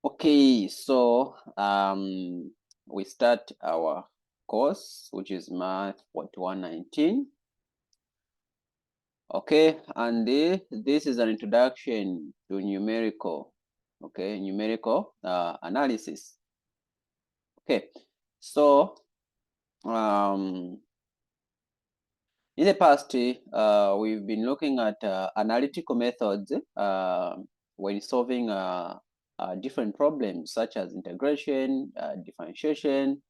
Okay, so we start our course, which is Math 4119. Okay, and this is an introduction to numerical, okay, numerical analysis. Okay, so in the past, we've been looking at analytical methods when solving different problems such as integration, differentiation,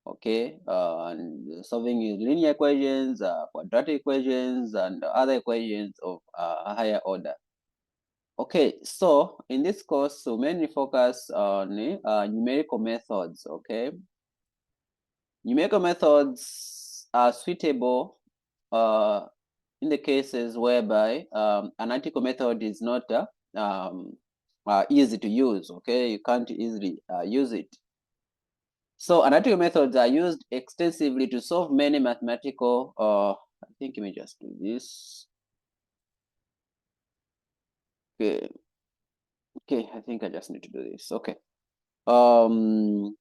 okay, and solving linear equations, quadratic equations, and other equations of a higher order. Okay, so in this course, we mainly focus on numerical methods, okay? Numerical methods are suitable in the cases whereby analytical method is not easy to use, okay? You can't easily use it. So analytical methods are used extensively to solve many mathematical, I think let me just do this. Okay. Okay, I think I just need to do this. Okay. So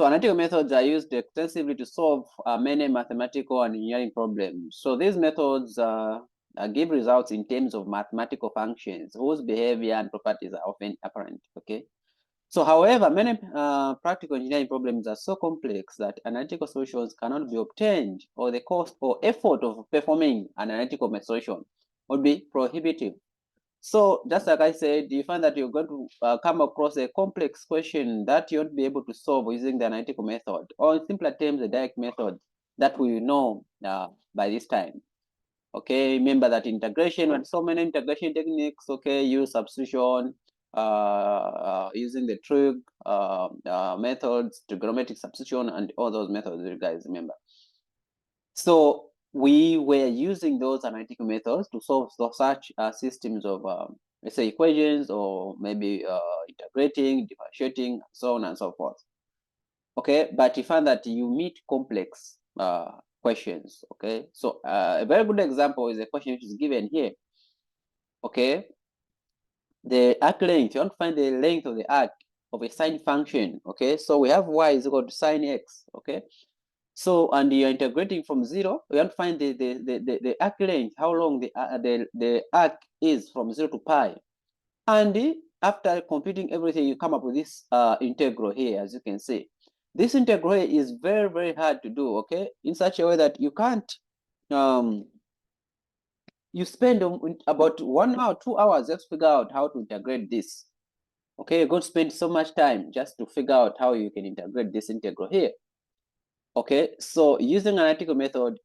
analytical methods are used extensively to solve many mathematical and engineering problems. So these methods give results in terms of mathematical functions whose behavior and properties are often apparent, okay? So however, many practical engineering problems are so complex that analytical solutions cannot be obtained, or the cost or effort of performing an analytical solution would be prohibitive. So just like I said, you find that you're going to come across a complex question that you won't be able to solve using the analytical method, or in simpler terms, the direct method that we know by this time. Okay, remember that integration, and so many integration techniques, okay, use substitution, using the trig methods, trigonometric substitution, and all those methods, you guys remember. So we were using those analytical methods to solve such systems of, let's say, equations, or maybe integrating, differentiating, so on and so forth. Okay, but you find that you meet complex questions. Okay, so a very good example is a question which is given here. Okay, the arc length, you want to find the length of the arc of a sine function. Okay, so we have y is equal to sine x. Okay, so, and you're integrating from 0, we want to find the arc length, how long the arc is from 0 to pi. And after computing everything, you come up with this integral here, as you can see. This integral is very, very hard to do, okay? In such a way that you can't, you spend about 1 hour, 2 hours just to figure out how to integrate this. Okay, you're going to spend so much time just to figure out how you can integrate this integral here. Okay, so using analytical method,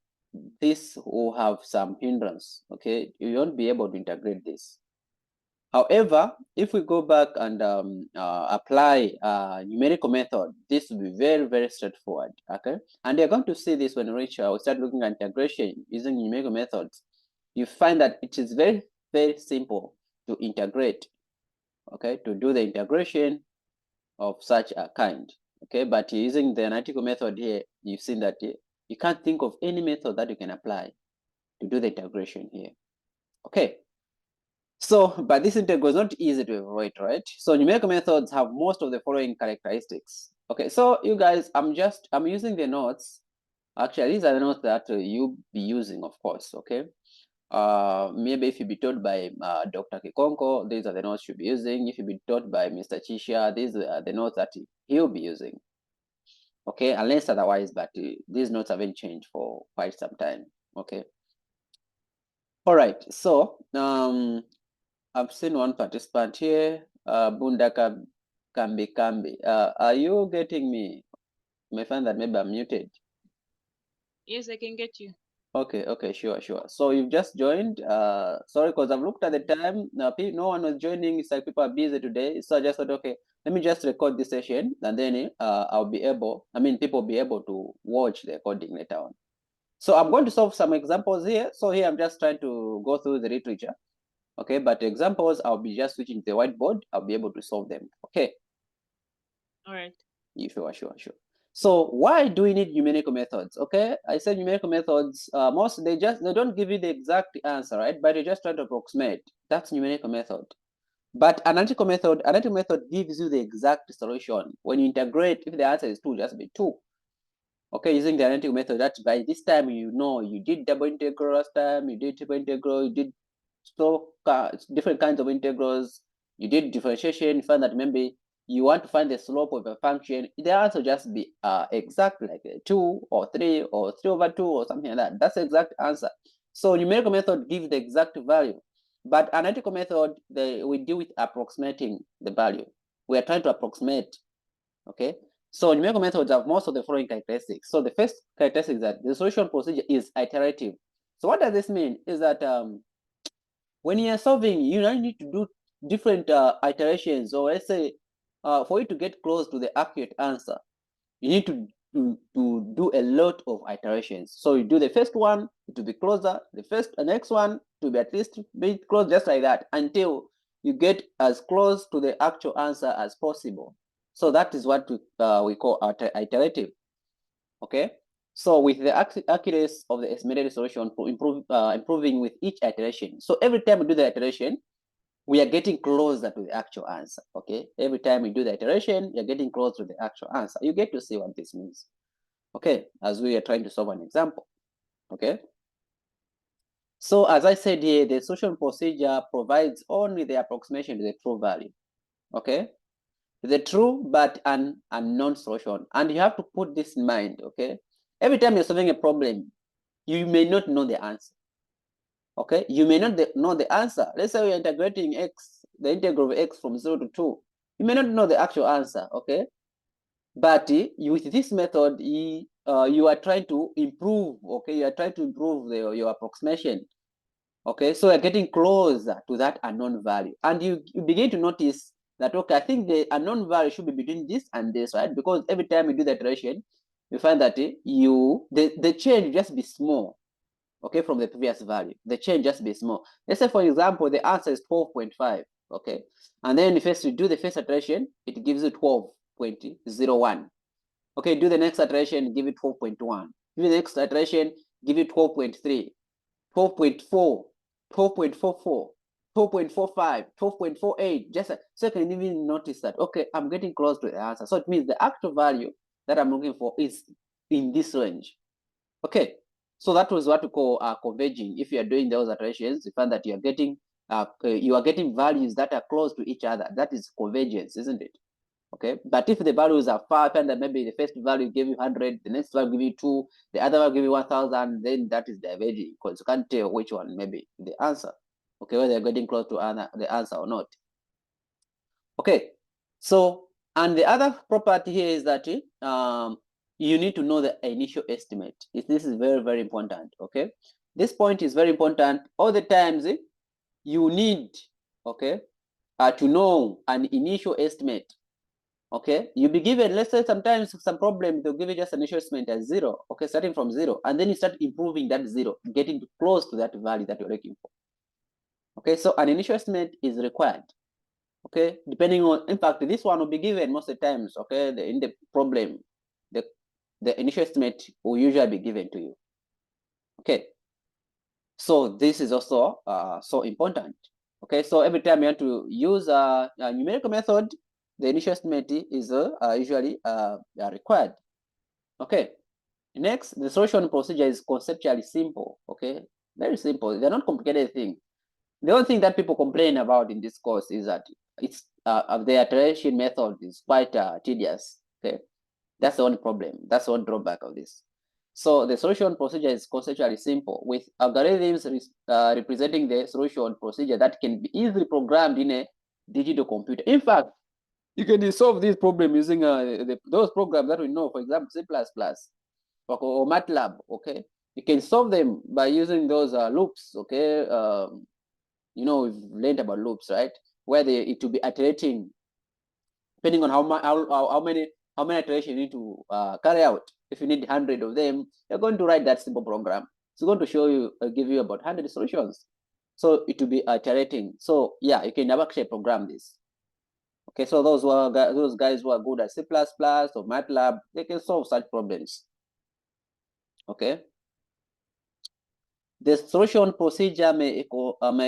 this will have some hindrance. Okay, you won't be able to integrate this. However, if we go back and apply numerical method, this will be very, very straightforward. Okay, and you're going to see this when we start looking at integration using numerical methods. You find that it is very, very simple to integrate. Okay, to do the integration of such a kind. Okay, but using the analytical method here, you've seen that you can't think of any method that you can apply to do the integration here. Okay, so but this integral is not easy to avoid, right? So numerical methods have most of the following characteristics. Okay, so you guys, I'm using the notes. Actually, these are the notes that you'll be using, of course. Okay, maybe if you be taught by Dr. Kikonko, these are the notes you'll be using. If you be taught by Mr. Chisha, these are the notes that he'll be using. Okay, unless otherwise, but these notes haven't changed for quite some time. Okay. All right, so I've seen one participant here, Bunda Kambi. Are you getting me? You may find that maybe I'm muted. Yes, I can get you. Okay, sure. So you've just joined. Sorry, because I've looked at the time. No one was joining. It's like people are busy today. So I just thought, okay, let me just record this session, and then people will be able to watch the recording later on. So I'm going to solve some examples here. So here I'm just trying to go through the literature. Okay, but examples, I'll be just switching to the whiteboard. I'll be able to solve them. Okay. All right. Sure. So why do we need numerical methods? Okay, I said numerical methods. They don't give you the exact answer, right? But you just try to approximate. That's numerical method. But analytical method gives you the exact solution. When you integrate, if the answer is 2, just be 2. Okay, using the analytical method, that by this time you know you did double integral last time, you did triple integral, you did different kinds of integrals, you did differentiation, you find that maybe you want to find the slope of a function, the answer just be exact, like 2 or 3 or 3 over 2 or something like that. That's the exact answer. So numerical method gives the exact value, but analytical method, we deal with approximating the value. We are trying to approximate. Okay, so numerical methods have most of the following characteristics. So the first characteristic is that the solution procedure is iterative. So what does this mean? Is that when you're solving, you need to do different iterations, or let's say for you to get close to the accurate answer, you need to do a lot of iterations. So you do the first one to be closer, the next one to be at least be close, just like that, until you get as close to the actual answer as possible. So that is what we call iterative. Okay, so with the accuracy of the estimated solution improving with each iteration. So every time we do the iteration, we are getting closer to the actual answer. Okay, every time we do the iteration, you're getting closer to the actual answer. You get to see what this means. Okay, as we are trying to solve an example. Okay, so as I said here, the solution procedure provides only the approximation to the true value. Okay, the true but an unknown solution, and you have to put this in mind. Okay, every time you're solving a problem, you may not know the answer. Okay, you may not know the answer. Let's say we're integrating x, the integral of x from 0 to 2. You may not know the actual answer. Okay, but with this method, you are trying to improve. Okay, you are trying to improve your approximation. Okay, so you're getting closer to that unknown value, and you begin to notice that, okay, I think the unknown value should be between this and this, right? Because every time you do the iteration, you find that the change just be small. Okay, from the previous value, the change just be small. Let's say, for example, the answer is 12.5. Okay, and then if you do the first iteration, it gives you 12.01. Okay, do the next iteration, give it 12.1. Do the next iteration, give it 12.3, 12.4, 12.44, 12.45, 12.48. Just so you can even notice that, okay, I'm getting close to the answer. So it means the actual value that I'm looking for is in this range. Okay, so that was what we call converging. If you are doing those iterations, you find that you are getting values that are close to each other. That is convergence, isn't it? Okay, but if the values are far, and that maybe the first value gave you 100, the next value give you 2, the other one give you 1,000, then that is diverging, because you can't tell which one maybe the answer. Okay, whether you're getting close to the answer or not. Okay, so, and the other property here is that you need to know the initial estimate. This is very, very important. Okay, this point is very important. All the times you need, okay, to know an initial estimate. Okay, you'll be given, let's say sometimes some problem, they'll give you just an initial estimate as 0. Okay, starting from 0, and then you start improving that 0, getting close to that value that you're looking for. Okay, so an initial estimate is required. Okay, depending on, in fact, this one will be given most of the times. Okay, in the problem, the initial estimate will usually be given to you. Okay, so this is also so important. Okay, so every time you want to use a numerical method, the initial estimate is usually required. Okay, next, the solution procedure is conceptually simple. Okay, very simple. They're not complicated things. The only thing that people complain about in this course is that it's the iteration method is quite tedious. Okay, that's the only problem. That's the only drawback of this. So the solution procedure is conceptually simple, with algorithms representing the solution procedure that can be easily programmed in a digital computer. In fact, you can solve this problem using those programs that we know, for example, C++ or MATLAB. Okay, you can solve them by using those loops. Okay, we've learned about loops, right? Where it will be iterating depending on how many iterations you need to carry out. If you need 100 of them, you're going to write that simple program. It's going to show you, give you about 100 solutions. So it will be iterating. So yeah, you can actually program this. Okay, so those guys who are good at C++ or MATLAB, they can solve such problems. Okay. the solution procedure may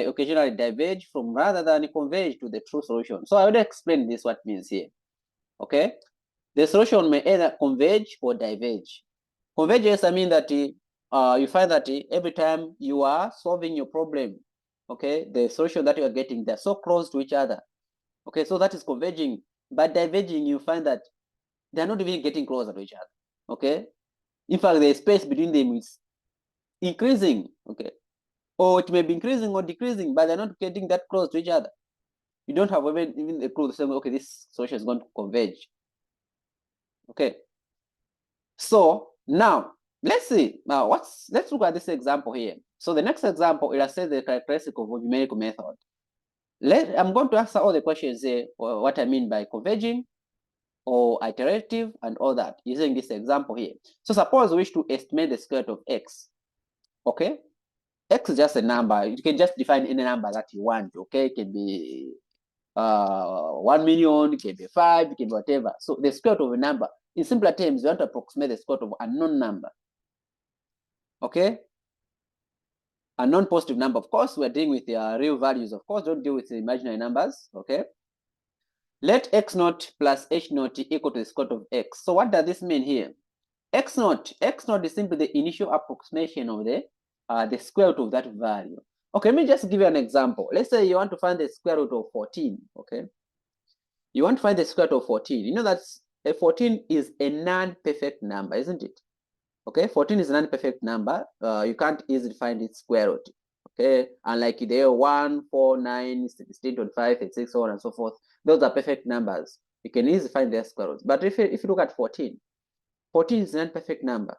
occasionally diverge from rather than converge to the true solution. So I will explain this, what it means here. Okay, the solution may either converge or diverge. Convergence, I mean that you find that every time you are solving your problem, okay, the solution that you are getting, they're so close to each other. Okay, so that is converging. But diverging, you find that they're not even getting closer to each other. Okay, in fact, the space between them is increasing. Okay, or it may be increasing or decreasing, but they're not getting that close to each other. You don't have even a clue to say, okay, this solution is going to converge. Okay, so now let's see. Now let's look at this example here. So the next example, it says the characteristic of a numerical method. I'm going to answer all the questions here, what I mean by converging or iterative and all that, using this example here. So suppose we wish to estimate the square root of x. Okay, x is just a number. You can just define any number that you want. Okay, it can be 1 million, it can be 5, it can be whatever. So the square root of a number, in simpler terms, you want to approximate the square root of a known number. Okay, a non-positive number. Of course, we're dealing with real values. Of course, don't deal with imaginary numbers. Okay, let x naught plus h naught equal to the square root of x. So what does this mean here? X naught is simply the initial approximation of the square root of that value. Okay, let me just give you an example. Let's say you want to find the square root of 14. Okay, you want to find the square root of 14. You know that 14 is a non-perfect number, isn't it? Okay, 14 is a non-perfect number. You can't easily find its square root. Okay, unlike the 1, 4, 9, 16, 25, 36, so on and so forth. Those are perfect numbers. You can easily find their square roots. But if you look at 14, 14 is a non-perfect number.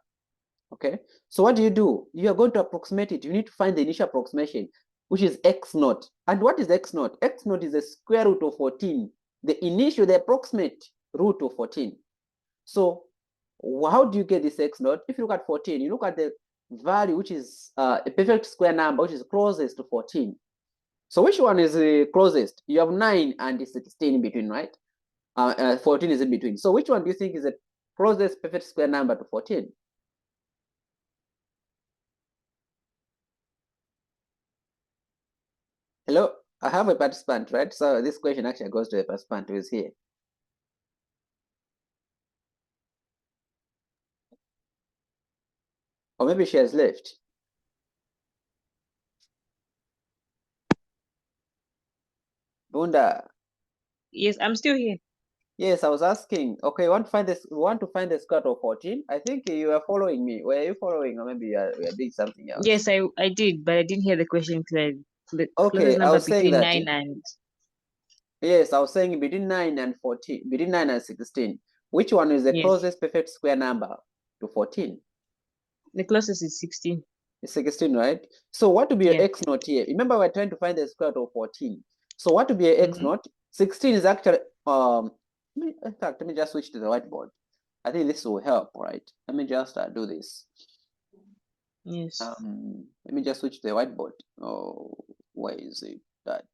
Okay, so what do? You are going to approximate it. You need to find the initial approximation, which is x naught. And what is x naught? X naught is the square root of 14, the approximate root of 14. So how do you get this x naught? If you look at 14, you look at the value which is a perfect square number, which is closest to 14. So which one is closest? You have 9 and 16 in between, right? 14 is in between. So which one do you think is the closest perfect square number to 14? Hello, I have a participant, right? So this question actually goes to the participant who is here. Or maybe she has left. Bunda. Yes, I'm still here. Yes, I was asking. Okay, we want to find the square root of 14. I think you are following me. Were you following, or maybe you are doing something else? Yes, I did, but I didn't hear the question clearly. The Okay, closest I number was saying between that. 9 and... Yes, I was saying between 9 and 14, between 9 and 16. Which one is the Yes. closest perfect square number to 14? The closest is 16. It's 16, right? So what would be your Yeah. x naught here? Remember, we're trying to find the square root of 14. So what would be your x naught? 16 is actually in fact, let me just switch to the whiteboard. I think this will help, right? Let me just do this. Yes. Let me just switch to the whiteboard. Oh, where is it? That.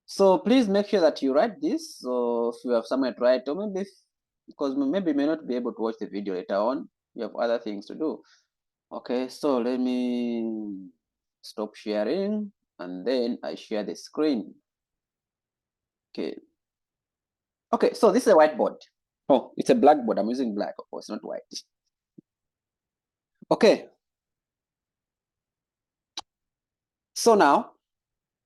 So please make sure that you write this. So if you have somewhere to write, or maybe because maybe you may not be able to watch the video later on. You have other things to do. Okay, so let me stop sharing and then I share the screen. Okay. Okay, so this is a whiteboard. Oh, it's a blackboard. I'm using black, of course, not white. Okay. So now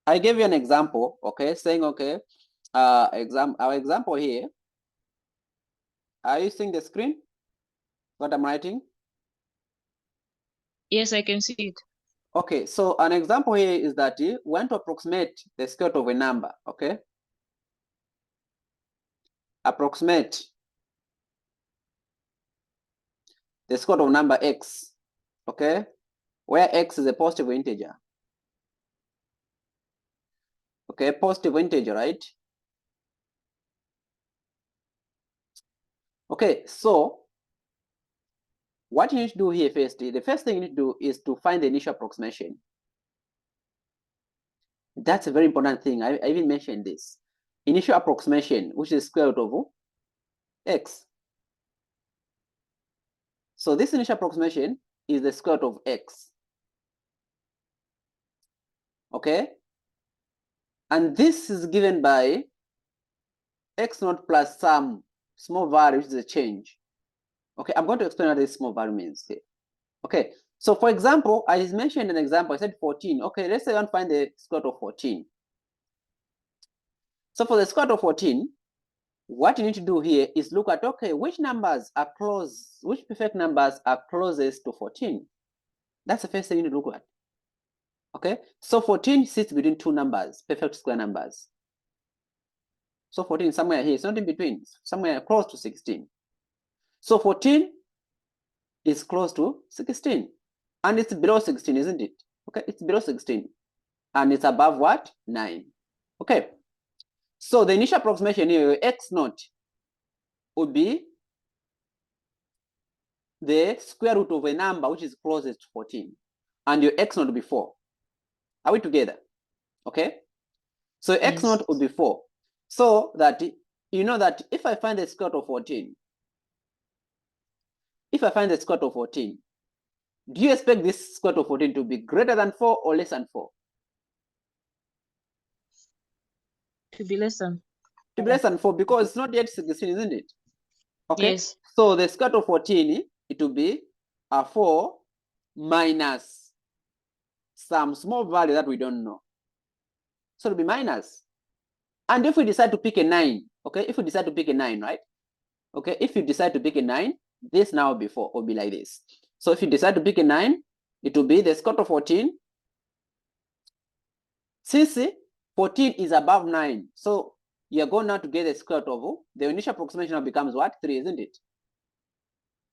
I gave you an example, okay, saying, okay, our example here. Are you seeing the screen? What I'm writing? Yes, I can see it. Okay, so an example here is that we want to approximate the square root of a number, okay? Approximate the square root of number x, okay? Where x is a positive integer. Okay, positive integer, right? Okay, so what you need to do here first, the first thing you need to do is to find the initial approximation. That's a very important thing. I even mentioned this. Initial approximation, which is square root of x. So this initial approximation is the square root of x. Okay? And this is given by x naught plus some small value, which is a change. Okay, I'm going to explain what this small value means here. Okay, so for example, I mentioned an example, I said 14. Okay, let's say I want to find the square root of 14. So for the square root of 14, what you need to do here is look at, okay, which numbers are close, which perfect numbers are closest to 14? That's the first thing you need to look at. Okay, so 14 sits between two numbers, perfect square numbers. So 14 is somewhere here, it's not in between, somewhere close to 16. So 14 is close to 16. And it's below 16, isn't it? Okay, it's below 16. And it's above what? 9. Okay. So the initial approximation here, x naught, would be the square root of a number which is closest to 14. And your x naught would be 4. Are we together? Okay. So x naught would be 4. So that you know that if I find the square root of 14, if I find the square root of 14, do you expect this square root of 14 to be greater than 4 or less than 4? To be less than. To be less than 4 because it's not yet 16, isn't it? Okay. Yes. So the square root of 14, it will be a 4 minus some small value that we don't know. So it'll be minus. And if we decide to pick a 9, okay, if we decide to pick a 9, right? Okay, if you decide to pick a 9, this now before will be like this. So if you decide to pick a 9, it will be the square root of 14. Since 14 is above 9, so you're going now to get the square root of the initial approximation now becomes what? 3, isn't it?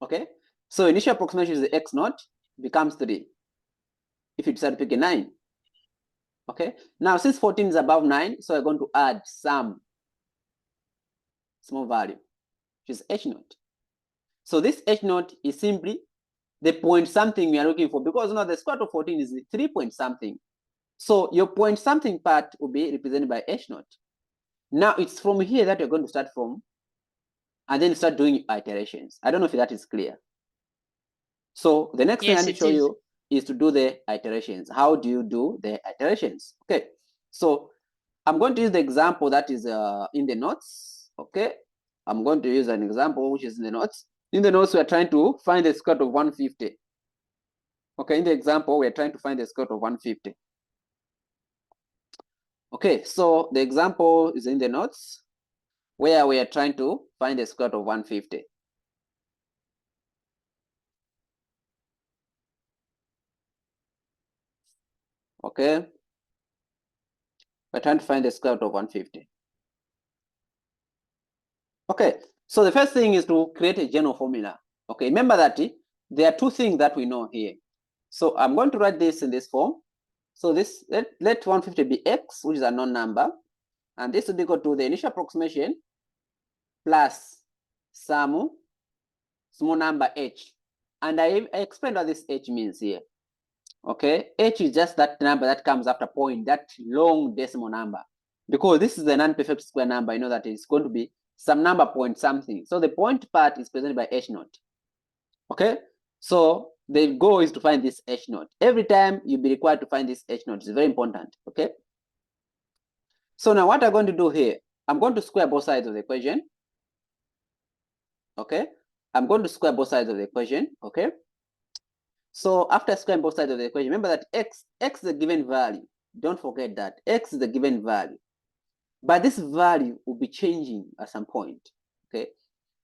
Okay, so initial approximation is the x naught becomes 3 if you decide to pick a 9. Okay, now since 14 is above 9, so we're going to add some small value, which is h naught. So this h naught is simply the point something we are looking for, because now the square root of 14 is 3 point something. So your point something part will be represented by h naught. Now it's from here that you're going to start from, and then start doing iterations. I don't know if that is clear. So the next thing I need to show you is to do the iterations. How do you do the iterations? Okay, so I'm going to use the example that is in the notes. Okay, I'm going to use an example which is in the notes. In the notes, we are trying to find the square root of 150. Okay, in the example, we are trying to find the square root of 150. Okay, so the example is in the notes where we are trying to find the square root of 150. Okay, we're trying to find the square root of 150. Okay, so the first thing is to create a general formula. Okay, remember that there are two things that we know here. So I'm going to write this in this form. So this let 150 be x, which is a known number, and this will be equal to the initial approximation plus some small number h. And I explained what this h means here. Okay, h is just that number that comes after point, that long decimal number. Because this is a non-perfect square number, you know that it's going to be some number point something. So the point part is presented by h naught. Okay, so the goal is to find this h naught. Every time you'll be required to find this h naught. It's very important. Okay, so now what I'm going to do here, I'm going to square both sides of the equation. Okay, I'm going to square both sides of the equation. Okay, so after squaring both sides of the equation, remember that x is a given value. Don't forget that x is the given value, but this value will be changing at some point. Okay,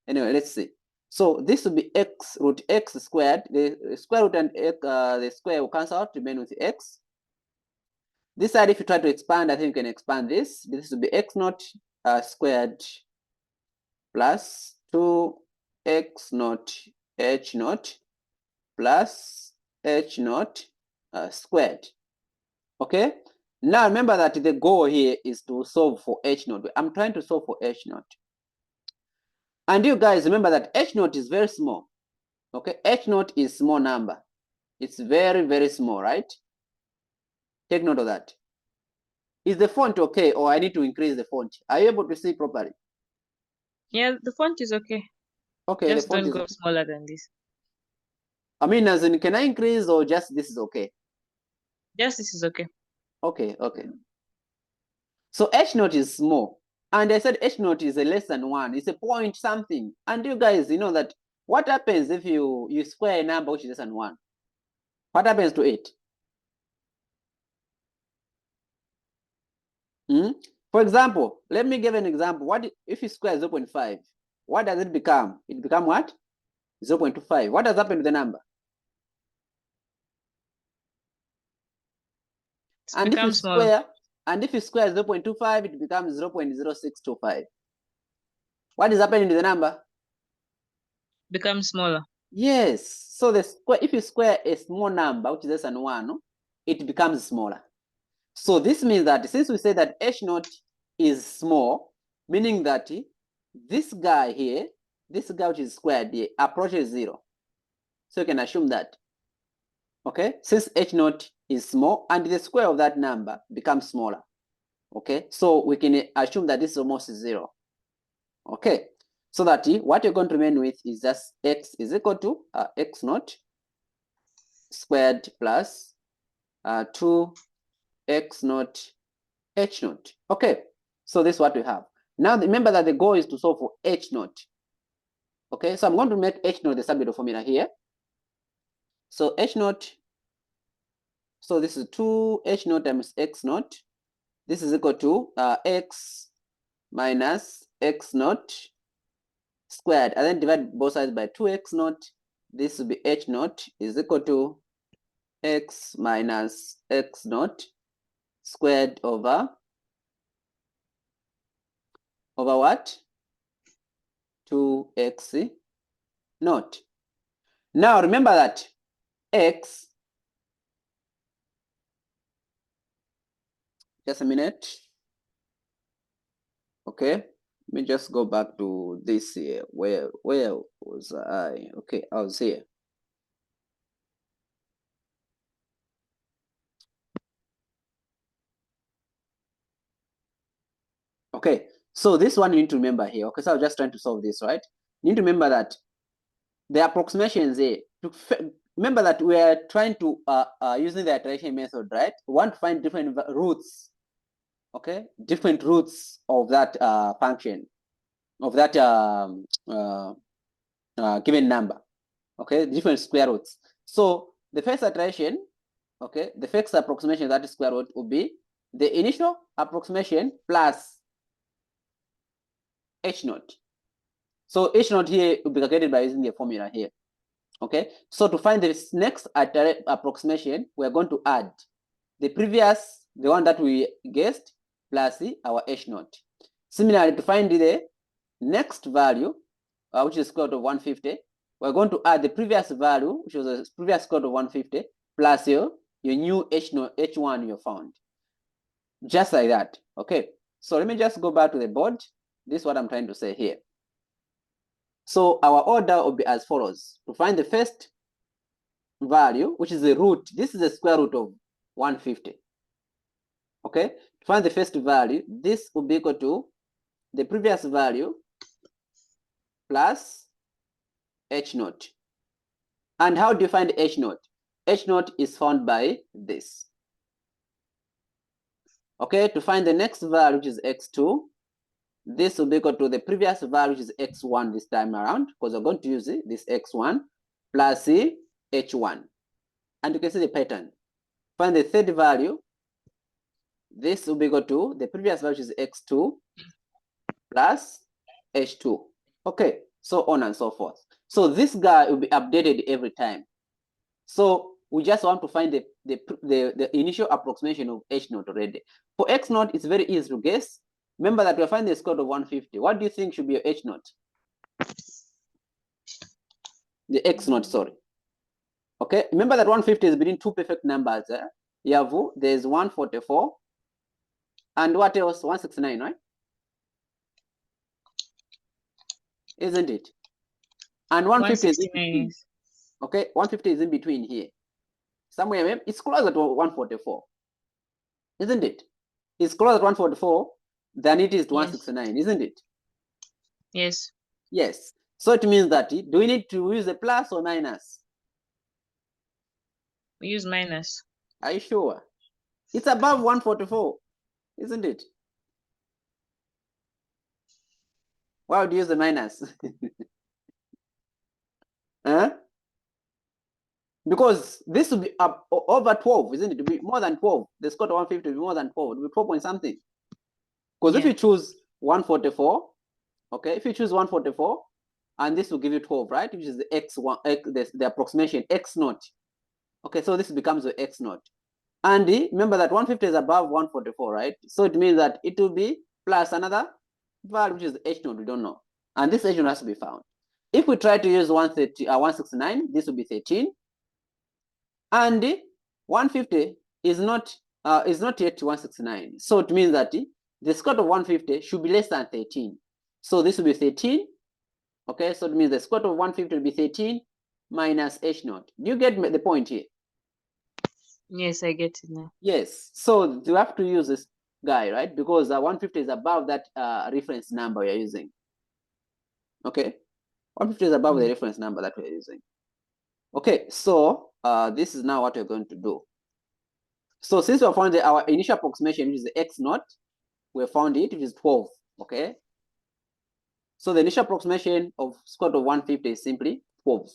anyway, let's see. So this will be x root x squared. The square root and the square will cancel out, remain with x. This side, if you try to expand, I think you can expand this. This will be x naught squared plus 2x naught h naught plus h naught squared. Okay, now remember that the goal here is to solve for h naught. I'm trying to solve for h naught. And you guys remember that h naught is very small. Okay, h naught is small number. It's very, very small, right? Take note of that. Is the font okay, or I need to increase the font? Are you able to see properly? Yeah, the font is okay. Okay, Just the font don't is go okay. smaller than this. I mean, as in, can I increase or just this is okay? Just this is okay. Okay, okay. So H naught is small. And I said H naught is a less than 1. It's a point something. And you guys, you know that what happens if you square a number which is less than 1? What happens to it? For example, let me give an example. What if you square 0.5? What does it become? It become what? 0.25. What has happened to the number? And if you square 0.25, it becomes 0.0625. What is happening to the number? Becomes smaller. Yes. So the square, if you square a small number, which is less than 1, it becomes smaller. So this means that since we say that H naught is small, meaning that this guy here, this guy which is squared here, approaches 0. So you can assume that. Okay, since H naught is small and the square of that number becomes smaller. Okay, so we can assume that this is almost 0. Okay, so that what you're going to remain with is just x is equal to x naught squared plus 2x naught H naught. Okay, so this is what we have. Now remember that the goal is to solve for H naught. Okay, so I'm going to make H naught the substitute formula here. So H naught, so this is 2H naught times x naught. This is equal to x minus x naught squared, and then divide both sides by 2x naught. This will be H naught is equal to x minus x naught squared over what? 2x naught. Now remember that x, just a minute. Okay, let me just go back to this here. Where was I? Okay, I was here. Okay, so this one you need to remember here. Okay, so I was just trying to solve this, right? You need to remember that the approximations here. Remember that we are trying to using the iteration method, right? We want to find different roots. Okay, different roots of that function, of that given number. Okay, different square roots. So the first iteration, okay, the first approximation that is square root will be the initial approximation plus H naught. So H naught here will be calculated by using the formula here. Okay, so to find this next approximation, we're going to add the previous, the one that we guessed, plus our H naught. Similarly, to find the next value, which is square root of 150, we're going to add the previous value, which was the previous square root of 150, plus your new H1 you found. Just like that. Okay, so let me just go back to the board. This is what I'm trying to say here. So our order will be as follows. To find the first value, which is the root, this is the square root of 150. Okay, to find the first value, this will be equal to the previous value plus H naught. And how do you find H naught? H naught is found by this. Okay, to find the next value, which is x2, this will be equal to the previous value, which is x1 this time around, because we're going to use this x1 plus h1. And you can see the pattern. Find the third value. This will be equal to the previous value, which is x2 plus h2. Okay, so on and so forth. So this guy will be updated every time. So we just want to find the initial approximation of H naught already. For X naught, it's very easy to guess. Remember that we're finding the square root of 150. What do you think should be your H naught? The X naught, sorry. Okay, remember that 150 is between two perfect numbers. There's 144 and what else? 169, right? Isn't it? And 150 is in between. Okay, 150 is in between here. Somewhere, it's closer to 144. Isn't it? It's closer to 144 than it is to 169, isn't it? Yes. Yes. So it means that, do we need to use a plus or minus? We use minus. Are you sure? It's above 144, isn't it? Why would you use the minus? Huh? Because this will be up over 12, isn't it? It will be more than 12. The square root of 150 will be more than 12. It will be 12 point something. Because if you choose 144, okay, if you choose 144, and this will give you 12, right? Which is the x1, the approximation, x naught. Okay, so this becomes the x naught. And remember that 150 is above 144, right? So it means that it will be plus another value, which is h naught, we don't know. And this h naught has to be found. If we try to use 169, this will be 13. And 150 is not yet 169. So it means that the square root of 150 should be less than 13. So this will be 13. Okay, so it means the square root of 150 will be 13 minus h naught. Do you get the point here? Yes, I get it now. Yes. So you have to use this guy, right? Because 150 is above that reference number you're using. Okay, 150 is above the reference number that we're using. Okay, so this is now what we're going to do. So since we found our initial approximation, which is the x naught, we found it, which is 12. Okay. So the initial approximation of square root of 150 is simply 12.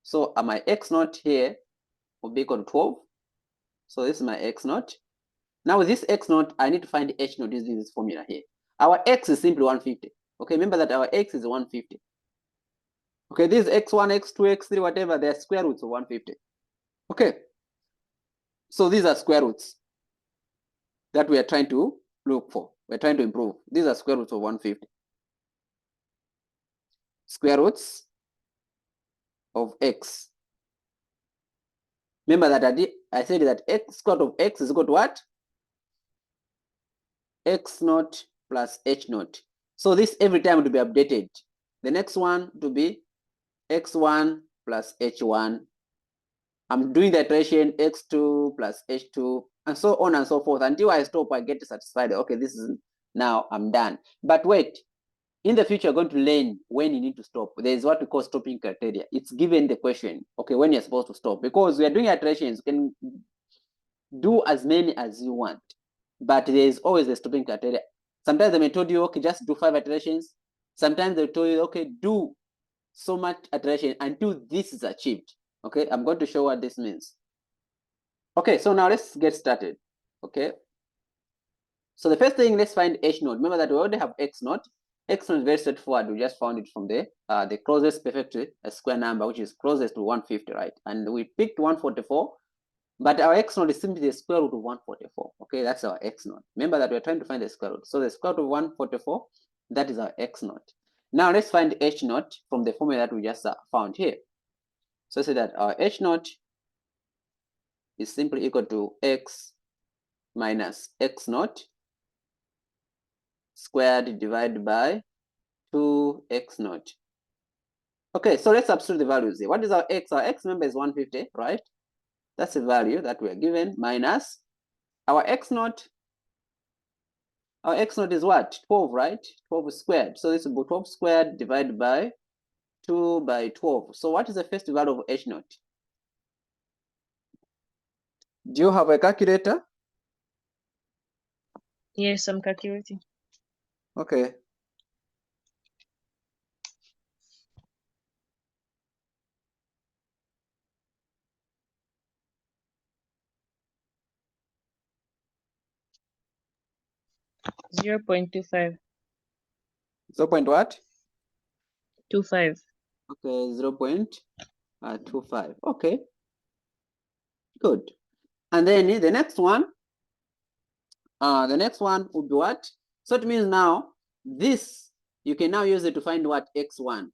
So my x naught here will be equal to 12. So this is my x naught. Now with this x naught, I need to find the h naught using this formula here. Our x is simply 150. Okay, remember that our x is 150. Okay, this x1, x2, x3, whatever, they're square roots of 150. Okay. So these are square roots that we are trying to look for. We're trying to improve. These are square roots of 150. Square roots of x. Remember that I said that x square root of x is equal to what? X naught plus h naught. So this every time to be updated. The next one to be x1 plus h1. I'm doing the iteration x2 plus h2 and so on and so forth until I stop, I get satisfied. Okay, this is now I'm done. But wait, in the future, you're going to learn when you need to stop. There's what we call stopping criteria. It's given the question, okay, when you're supposed to stop. Because we are doing iterations, you can do as many as you want, but there's always a stopping criteria. Sometimes they may told you, okay, just do 5 iterations. Sometimes they told you, okay, do so much iteration until this is achieved. Okay, I'm going to show what this means. Okay, so now let's get started. Okay. So the first thing, let's find h naught. Remember that we already have x naught. X naught is very straightforward. We just found it from the closest perfect square number, which is closest to 150, right? And we picked 144, but our x naught is simply the square root of 144. Okay, that's our x naught. Remember that we're trying to find the square root. So the square root of 144, that is our x naught. Now let's find h naught from the formula that we just found here. So say that our h naught is simply equal to x minus x naught squared divided by 2x naught. Okay, so let's substitute the values here. What is our x? Our x number is 150, right? That's the value that we are given minus our x naught. Our x naught is what? 12, right? 12 squared. So this will be 12 squared divided by 2 by 12. So what is the first value of h naught? Do you have a calculator? Yes, I'm calculating. Okay. Zero 0.25. 0 point what? 25. Okay, 0.25. Okay. Good. And then the next one would be what? So it means now this, you can now use it to find what? X1.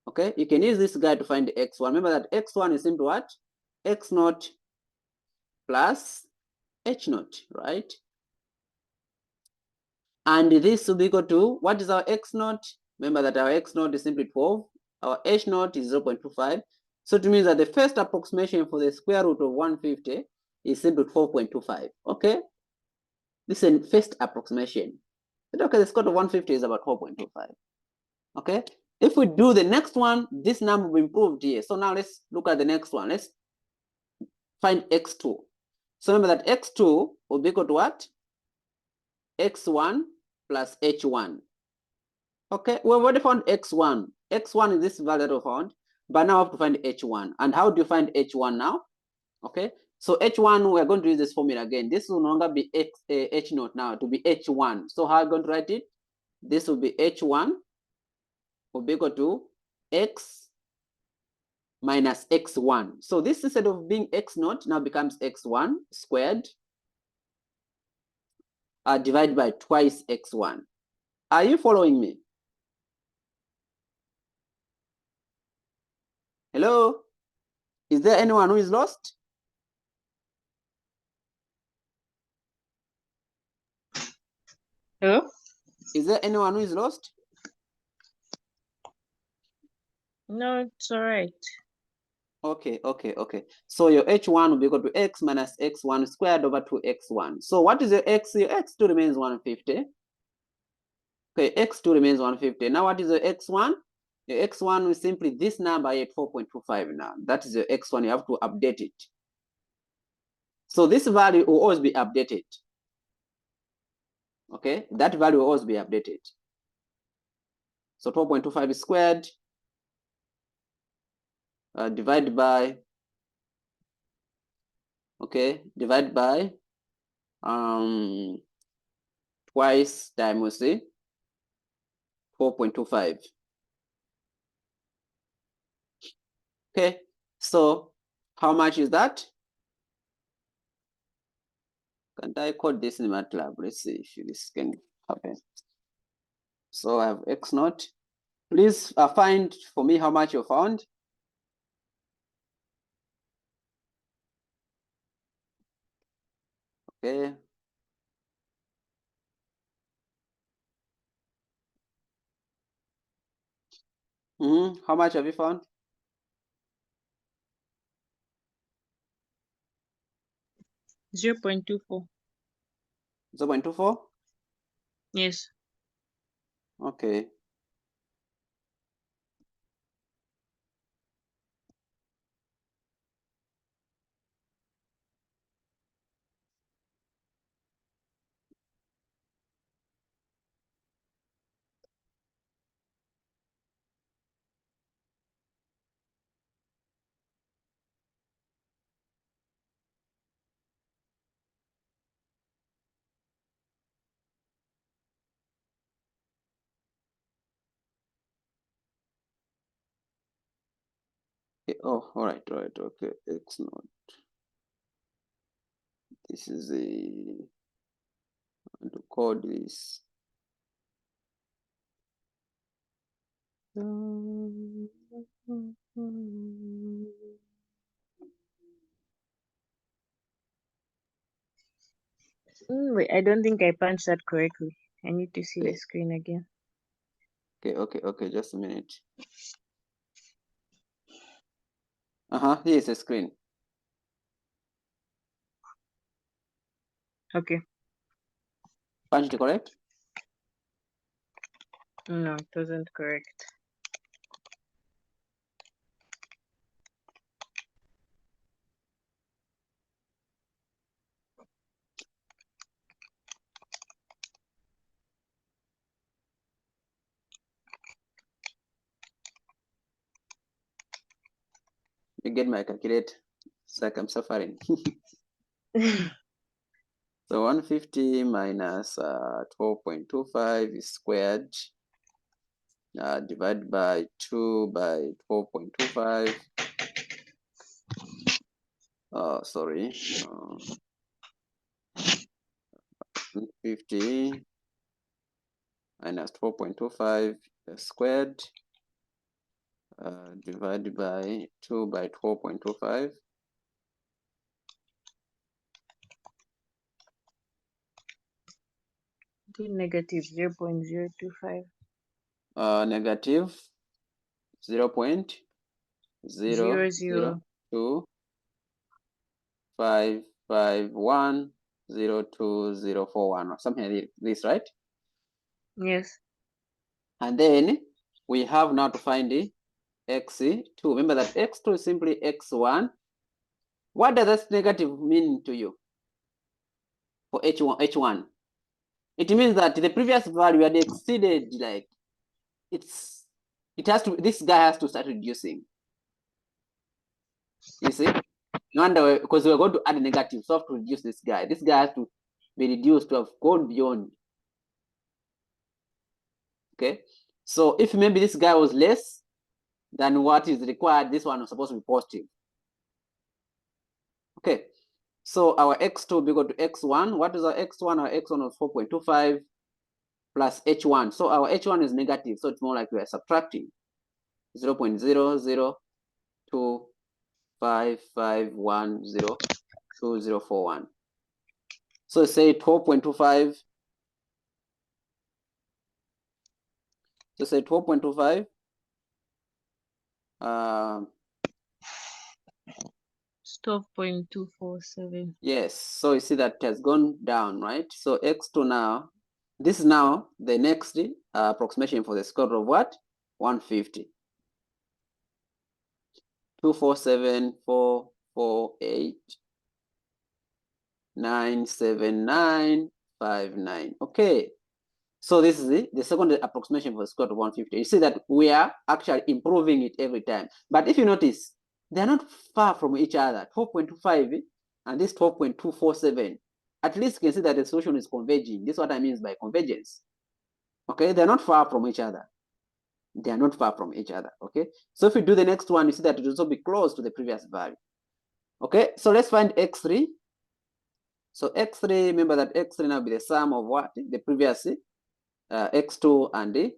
Okay, you can use this guy to find the x1. Remember that x1 is simply what? X naught plus h naught, right? And this will be equal to, what is our x naught? Remember that our x naught is simply 12. Our h naught is 0.25. So it means that the first approximation for the square root of 150 is simply 12.25. Okay, this is the first approximation. But okay, the square root of 150 is about 12.25. Okay, if we do the next one, this number will be improved here. So now let's look at the next one. Let's find x2. So remember that x2 will be equal to what? x1 plus h1. Okay, we've already found x1. x1 is this value that we found, but now we have to find h1. And how do you find h1 now? Okay, so h1, we're going to use this formula again. This will no longer be h naught now, to be h1. So how are you going to write it? This will be h1 will be equal to x minus x1. So this, instead of being x naught, now becomes x1 squared divided by twice x1. Are you following me? Hello? Is there anyone who is lost? Hello? Is there anyone who is lost? No, it's all right. Okay. So your h1 will be equal to x minus x1 squared over 2x1. So what is your x? Your x2 remains 150. Okay, x2 remains 150. Now what is your x1? Your x1 is simply this number at 4.25 now. That is your x1. You have to update it. So this value will always be updated. Okay, that value will always be updated. So 12.25 squared divided by, okay, divided by twice times 4.25. Okay, so how much is that? Can I code this in MATLAB? Let's see if this can happen. So I have x naught. Please find for me how much you found. Okay. How much have you found? 0.24. 0.24? Yes. Okay. Okay. Oh, all right. Okay. X naught. This is a, to code this. Wait, I don't think I punched that correctly. I need to see the Okay. screen again. Okay. Just a minute. Here is the screen. Okay. Punched correct? No, it wasn't correct. You get my calculate. It's like I'm suffering. So 150 minus 12.25 is squared divided by 2 by 12.25. Sorry. 150 minus 12.25 squared divided by 2 by 12.25. Negative 0.025. Negative 0, 0. 0.025510241 or something like this, right? Yes. And then we have now to find the x2. Remember that x2 is simply x1 What does that negative mean to you for H1? It means that the previous value had exceeded, like, this guy has to start reducing. You see? No wonder, because we're going to add a negative, so have to reduce this guy. This guy has to be reduced to have gone beyond. Okay? So if maybe this guy was less than what is required, this one was supposed to be positive. Okay. So our x2 will be equal to x1. What is our x1? Our x1 was 4.25 plus h1. So our h1 is negative, so it's more like we are subtracting 0.0025510241. So say 12.25. So say 12.25. 12.247. Yes, so you see that it has gone down, right? So x2 now, this is now the next approximation for the square root of what? 150. 247,448,979,59. Okay, so this is the second approximation for the square root of 150. You see that we are actually improving it every time. But if you notice, they're not far from each other. 12.25 and this 12.247. At least you can see that the solution is converging. This is what I mean by convergence. Okay, they're not far from each other. They are not far from each other. Okay, so if we do the next one, you see that it will also be close to the previous value. Okay, so let's find x3. So x3, remember that x3 now will be the sum of what? The previous x2 and the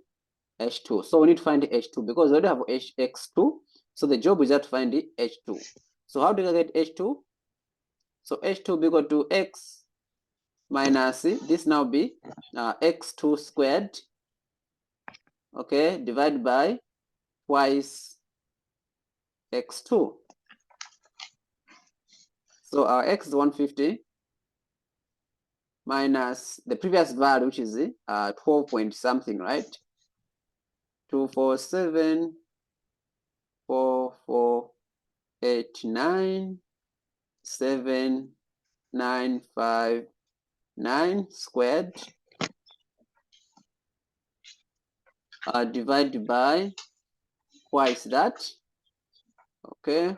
h2. So we need to find the h2 because we already have x2. So the job is just to find the h2. So how do I get h2? So h2 will be equal to x minus this now be x2 squared. Okay, divided by twice x2. So our x is 150 minus the previous value, which is 12 point something, right? 247,448,979,509 squared divided by twice that. Okay.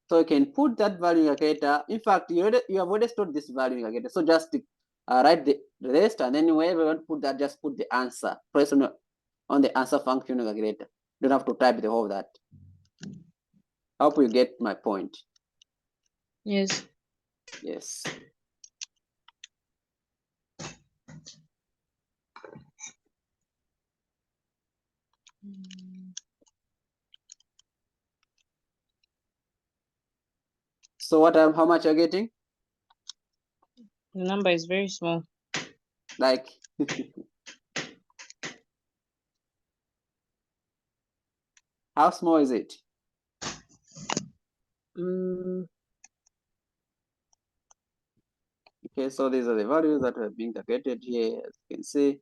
So you can put that value in your calculator. In fact, you have already stored this value in your calculator. So just write the rest, and then wherever you want to put that, just put the answer. Press on the answer function in your calculator. You don't have to type the whole of that. I hope you get my point. Yes. Yes. So how much you're getting? The number is very small. Like how small is it? Okay, so these are the values that have been calculated here, as you can see.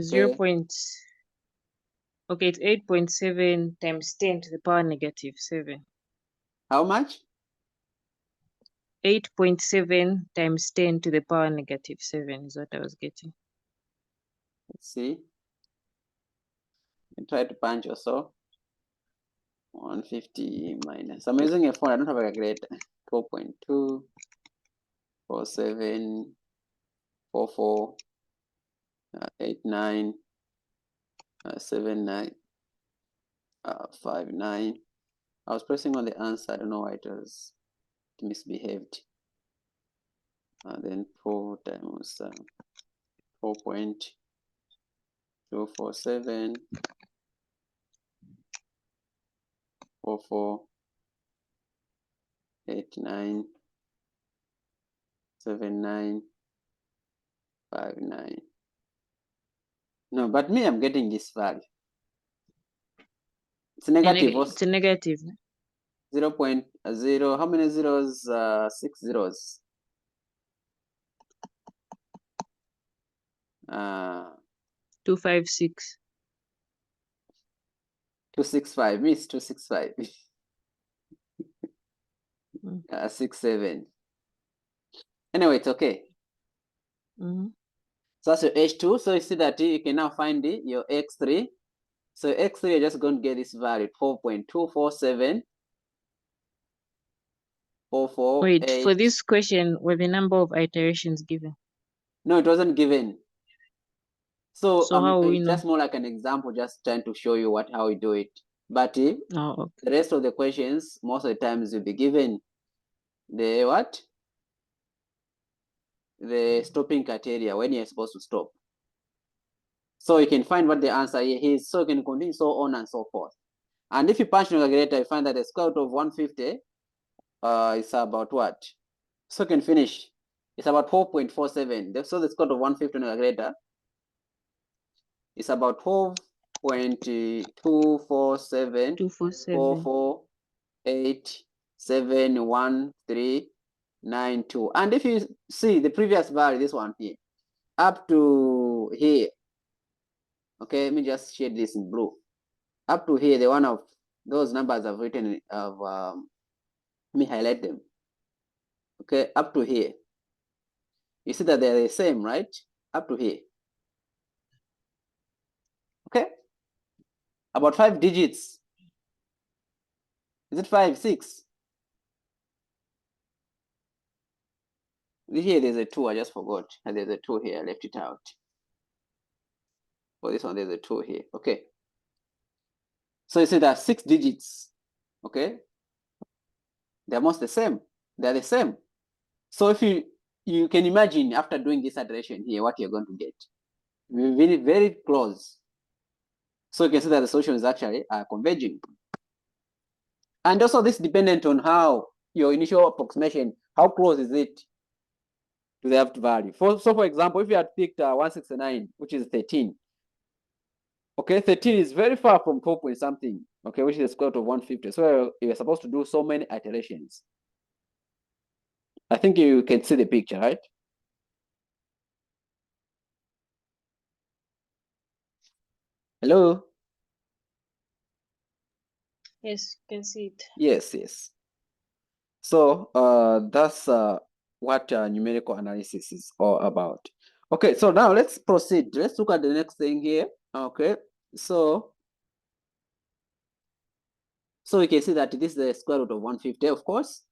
0. Okay, it's 8.7 times 10 to the power negative 7. How much? 8.7 times 10 to the power negative 7 is what I was getting. Let's see. And try to punch also. 150 minus. I'm using a phone. I don't have a calculator. 4.2 47 44 89 79 59. I was pressing on the answer. I don't know why it was misbehaved. Then 4 times 4.247 44 89 79 59. No, but me, I'm getting this value. It's negative. It's a negative. 0.0. How many zeros? 6 zeros. 256. 265, miss 265. 67. Anyway, it's okay. So that's your H2. So you see that you can now find your X3. So X3, you're just going to get this value, 4.247. 448. Wait, for this question, were the number of iterations given? No, it wasn't given. So how we it's know? just more like an example, just trying to show you how we do it. But Okay. the rest of the questions, most of the times you'll be given the what? The stopping criteria, when you're supposed to stop. So you can find what the answer is, so you can continue, so on and so forth. And if you punch in the calculator, you find that the square root of 150 is about what? So you can finish. It's about 4.47. So the square root of 150 in the calculator is about 12.247. 4487192. And if you see the previous value, this one here, up to here, okay, let me just shade this in blue. Up to here, the one of those numbers I've written of let me highlight them. Okay, up to here. You see that they're the same, right? Up to here. Okay. About 5 digits. Is it 5, 6? Here there's a 2, I just forgot. And there's a 2 here, I left it out. For this one, there's a 2 here. Okay. So you see that 6 digits. Okay. They're almost the same. They're the same. So if you can imagine after doing this iteration here, what you're going to get. Very, very close. So you can see that the solution is actually converging. And also this dependent on how your initial approximation, how close is it to the apt value. So for example, if you had picked 169, which is 13, okay, 13 is very far from 4 point something, okay, which is the square root of 150. So you're supposed to do so many iterations. I think you can see the picture, right? Hello? Yes, you can see it. Yes, yes. So that's what numerical analysis is all about. Okay, so now let's proceed. Let's look at the next thing here. Okay, so we can see that this is the square root of 150, of course.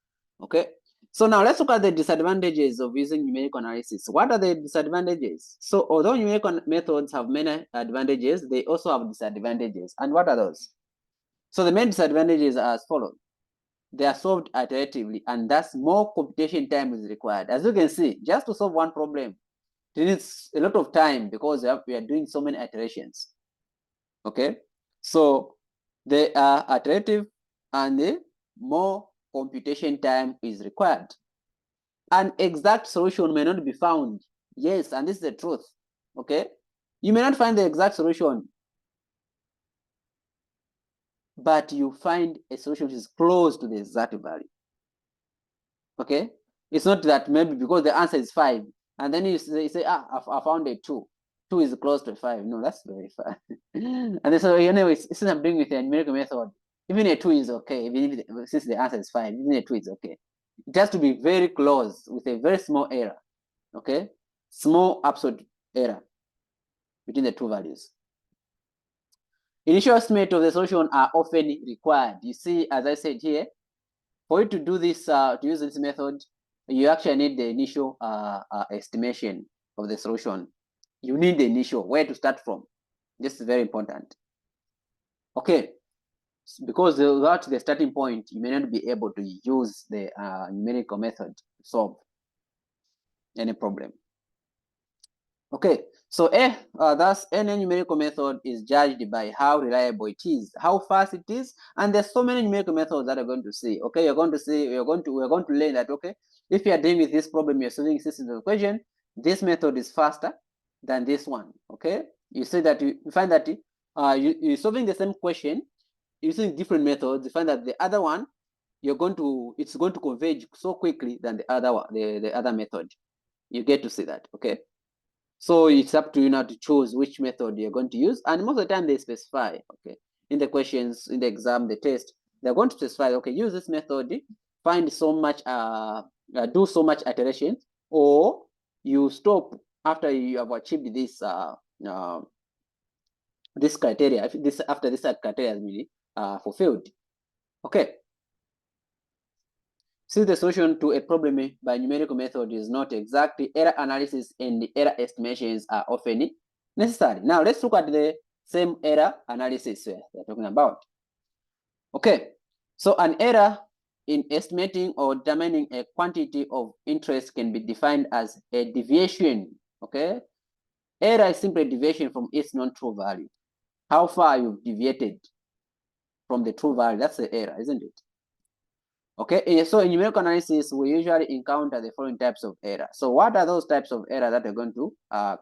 Okay, so now let's look at the disadvantages of using numerical analysis. What are the disadvantages? So although numerical methods have many advantages, they also have disadvantages. And what are those? So the main disadvantages are as follows. They are solved iteratively, and thus more computation time is required. As you can see, just to solve one problem, it needs a lot of time because we are doing so many iterations. Okay, so they are iterative and more computation time is required. An exact solution may not be found. Yes, and this is the truth. Okay, you may not find the exact solution, but you find a solution which is close to the exact value. Okay, it's not that maybe because the answer is 5 and then you say I found a 2. 2 is close to 5. No, that's very far. And then so anyway, since I'm doing with a numerical method, even a 2 is okay. Even if since the answer is 5, even a 2 is okay. It has to be very close with a very small error. Okay, small absolute error between the two values. Initial estimate of the solution are often required. You see, as I said here, for you to do this, to use this method, you actually need the initial estimation of the solution. You need the initial, where to start from. This is very important. Okay, because without the starting point, you may not be able to use the numerical method to solve any problem. Okay, so thus any numerical method is judged by how reliable it is, how fast it is, and there's so many numerical methods that are going to see. Okay, we're going to learn that. Okay, if you are dealing with this problem, you're solving systems of equation, this method is faster than this one. Okay, you see that you find that you're solving the same question using different methods. You find that the other one it's going to converge so quickly than the other one, the other method. You get to see that. Okay. So it's up to you now to choose which method you're going to use, and most of the time they specify. Okay, in the questions, in the exam, the test, they're going to specify, okay, use this method, find so much, do so much iteration, or you stop after you have achieved this this criteria, after this criteria has been fulfilled. Okay. Since the solution to a problem by numerical method is not exact, error analysis and error estimations are often necessary. Now let's look at the same error analysis we're talking about. Okay, so an error in estimating or determining a quantity of interest can be defined as a deviation. Okay, error is simply a deviation from its non-true value. How far you've deviated from the true value, that's the error, isn't it? Okay, so in numerical analysis, we usually encounter the following types of error. So what are those types of error that you're going to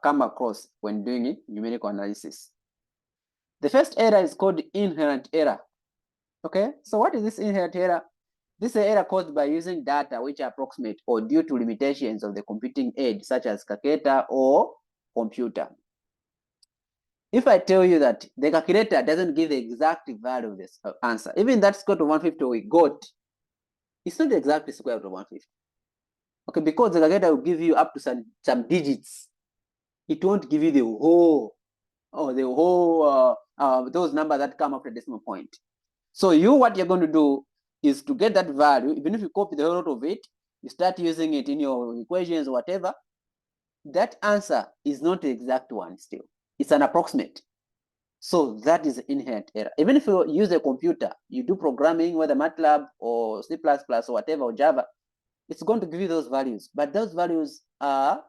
come across when doing numerical analysis? The first error is called inherent error. Okay, so what is this inherent error? This is an error caused by using data which are approximate or due to limitations of the computing aid, such as calculator or computer. If I tell you that the calculator doesn't give the exact value of this answer, even that square root of 150 we got, it's not the exact square root of 150. Okay, because the calculator will give you up to some digits. It won't give you the whole, those numbers that come after decimal point. So what you're going to do is to get that value, even if you copy the whole lot of it, you start using it in your equations or whatever, that answer is not the exact one still. It's an approximate. So that is inherent error. Even if you use a computer, you do programming, whether MATLAB or C++ or whatever, or Java, it's going to give you those values. But those values are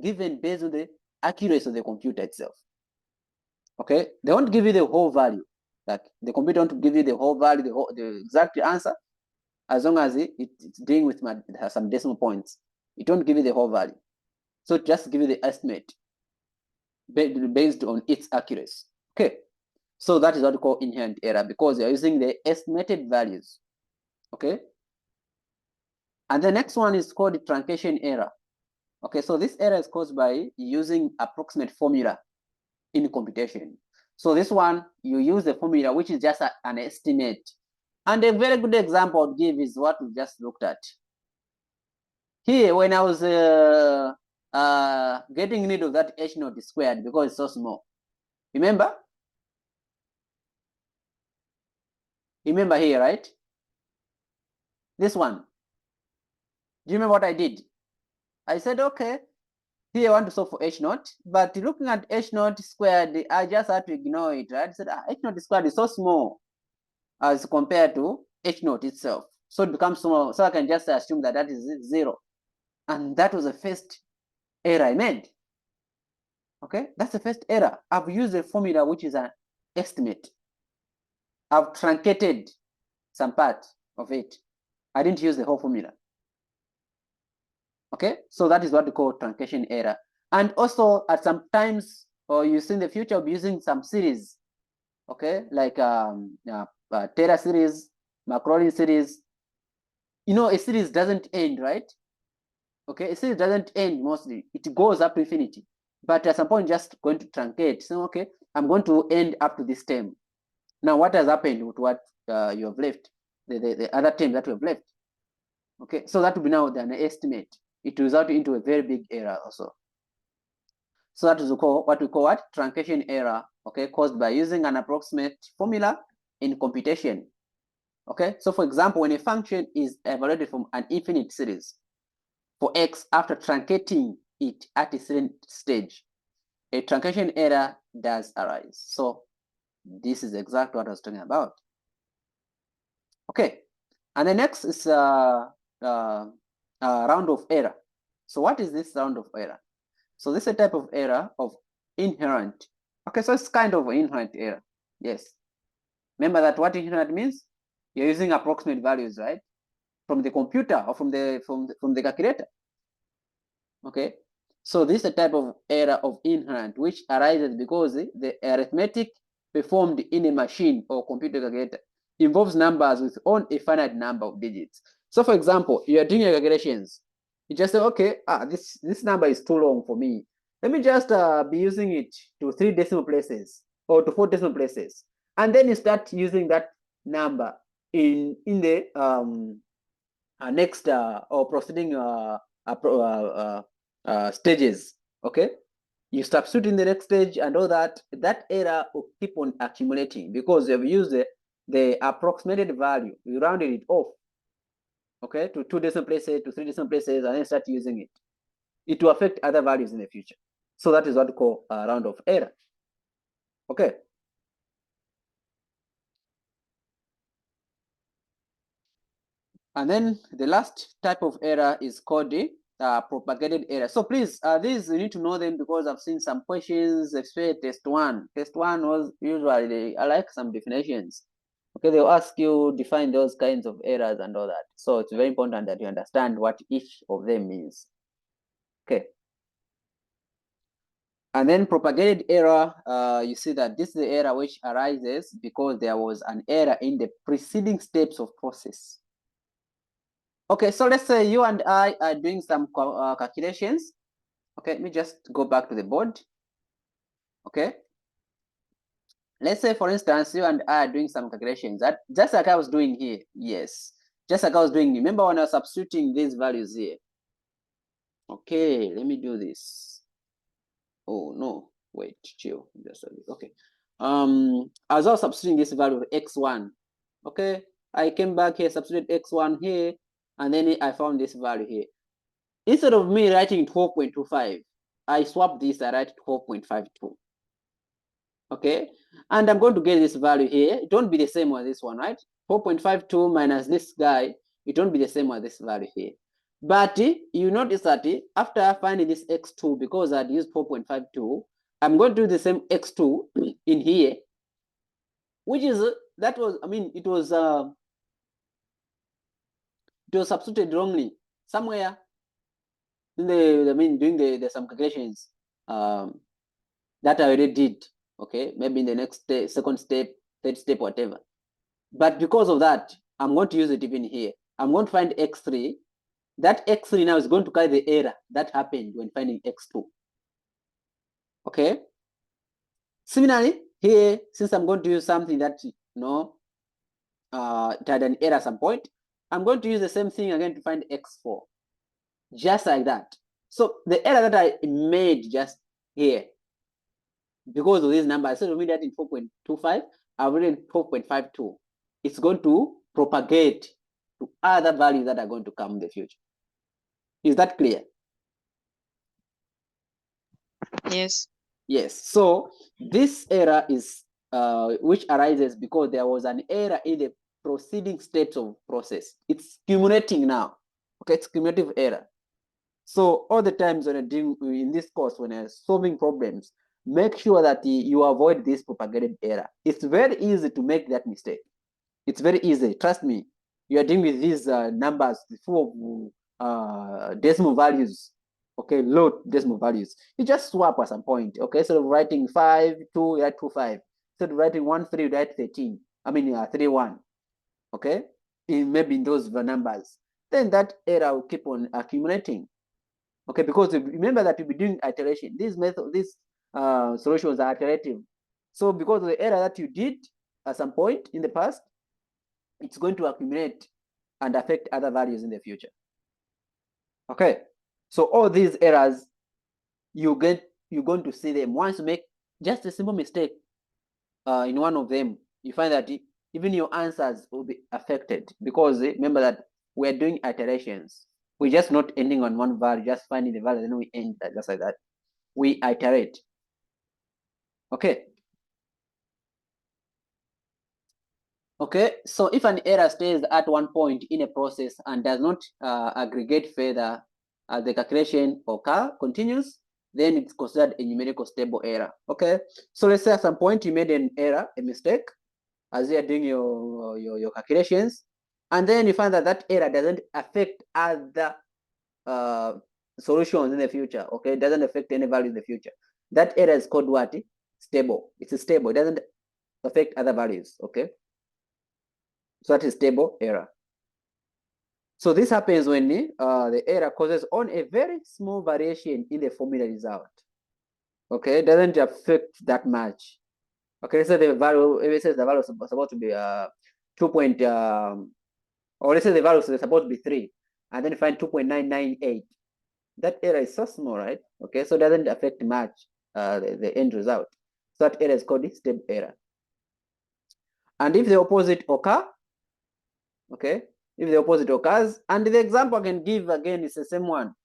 given based on the accuracy of the computer itself. Okay, they won't give you the whole value. Like the computer won't give you the whole value, the exact answer, as long as it's dealing with some decimal points. It won't give you the whole value. So just give you the estimate based on its accuracy. Okay, so that is what we call inherent error, because you're using the estimated values. Okay, and the next one is called truncation error. Okay, so this error is caused by using approximate formula in computation. So this one, you use the formula, which is just an estimate. And a very good example I'll give is what we just looked at. Here, when I was getting rid of that h naught squared because it's so small. Remember? Remember here, right? This one. Do you remember what I did? I said, okay, here I want to solve for h naught, but looking at h naught squared, I just had to ignore it, right? I said, h naught squared is so small as compared to h naught itself. So it becomes small. So I can just assume that that is 0. And that was the first error I made. Okay, that's the first error. I've used a formula which is an estimate. I've truncated some part of it. I didn't use the whole formula. Okay, so that is what we call truncation error. And also at some times, or you see in the future, I'll be using some series. Okay, like Taylor series, Maclaurin series. You know, a series doesn't end, right? Okay, a series doesn't end mostly. It goes up to infinity. But at some point, just going to truncate. So, okay, I'm going to end up to this term. Now, what has happened with what you have left, the other term that you have left? Okay, so that will be now an estimate. It results into a very big error also. So that is what we call truncation error, okay, caused by using an approximate formula in computation. Okay, so for example, when a function is evaluated from an infinite series for x after truncating it at a certain stage, a truncation error does arise. So this is exactly what I was talking about. Okay, and the next is round of error. So what is this round of error? So this is a type of error of inherent. Okay, so it's kind of an inherent error. Yes. Remember that what inherent means? You're using approximate values, right? From the computer or from the calculator. Okay. So this is a type of error of inherent which arises because the arithmetic performed in a machine or computer calculator involves numbers with only a finite number of digits. So for example, you are doing your calculations. You just say, okay, this number is too long for me. Let me just be using it to 3 decimal places or to 4 decimal places. And then you start using that number in the next or proceeding stages. Okay, you substitute in the next stage, and all that error will keep on accumulating because you've used the approximated value. You rounded it off, okay, to 2 decimal places, to 3 decimal places, and then start using it. It will affect other values in the future. So that is what we call a round of error. Okay. And then the last type of error is called the propagated error. So please, these you need to know them because I've seen some questions, especially test one. Test one was usually, I like some definitions. Okay, they'll ask you define those kinds of errors and all that. So it's very important that you understand what each of them means. Okay. And then propagated error, you see that this is the error which arises because there was an error in the preceding steps of process. Okay, so let's say you and I are doing some calculations. Okay, let me just go back to the board. Okay. Let's say, for instance, you and I are doing some calculations that just like I was doing here. Yes, just like I was doing. Remember when I was substituting these values here? Okay, let me do this. Oh no, wait, chill. Just a bit. Okay. As I was substituting this value of x1, okay, I came back here, substituted x1 here, and then I found this value here. Instead of me writing 12.25, I swap this, I write 12.52. Okay, and I'm going to get this value here. It won't be the same as this one, right? 4.52 minus this guy, it won't be the same as this value here. But you notice that after finding this x2, because I'd used 4.52, I'm going to do the same x2 in here, which is, that was, I mean, it was substituted wrongly somewhere in the, I mean, doing the some calculations that I already did. Okay, maybe in the next step, second step, third step, whatever. But because of that, I'm going to use it even here. I'm going to find x3. That x3 now is going to carry the error that happened when finding x2. Okay. Similarly, here, since I'm going to use something that, you know, it had an error at some point, I'm going to use the same thing again to find x4. Just like that. So the error that I made just here, because of these numbers, instead of me writing 4.25, I've written 4.52. It's going to propagate to other values that are going to come in the future. Is that clear? Yes. Yes. So this error is which arises because there was an error in the proceeding steps of process. It's cumulating now. Okay, it's cumulative error. So all the times when you're doing in this course, when you're solving problems, make sure that you avoid this propagated error. It's very easy to make that mistake. It's very easy. Trust me. You are dealing with these numbers full of decimal values. Okay, low decimal values. You just swap at some point. Okay, instead of writing 5, 2, you write 2, 5. Instead of writing 1, 3, you write 13. I mean 3, 1. Okay, maybe in those numbers. Then that error will keep on accumulating. Okay, because remember that you'll be doing iteration. These solutions are iterative. So because of the error that you did at some point in the past, it's going to accumulate and affect other values in the future. Okay, so all these errors, you're going to see them. Once you make just a simple mistake in one of them, you find that even your answers will be affected because remember that we're doing iterations. We're just not ending on one value, just finding the value, and then we end just like that. We iterate. Okay. Okay, so if an error stays at one point in a process and does not aggregate further as the calculation continues, then it's considered a numerical stable error. Okay, so let's say at some point you made an error, a mistake, as you're doing your calculations, and then you find that that error doesn't affect other solutions in the future. Okay, it doesn't affect any value in the future. That error is called what? Stable. It's stable. It doesn't affect other values. Okay. So that is stable error. So this happens when the error causes on a very small variation in the formula result. Okay, it doesn't affect that much. Okay, so the value, it says the value is supposed to be 2 point, or let's say the value is supposed to be 3, and then find 2.998. That error is so small, right? Okay, so it doesn't affect much the end result. So that error is called stable error. And if the opposite occur, okay, if the opposite occurs, and the example I can give again is the same one.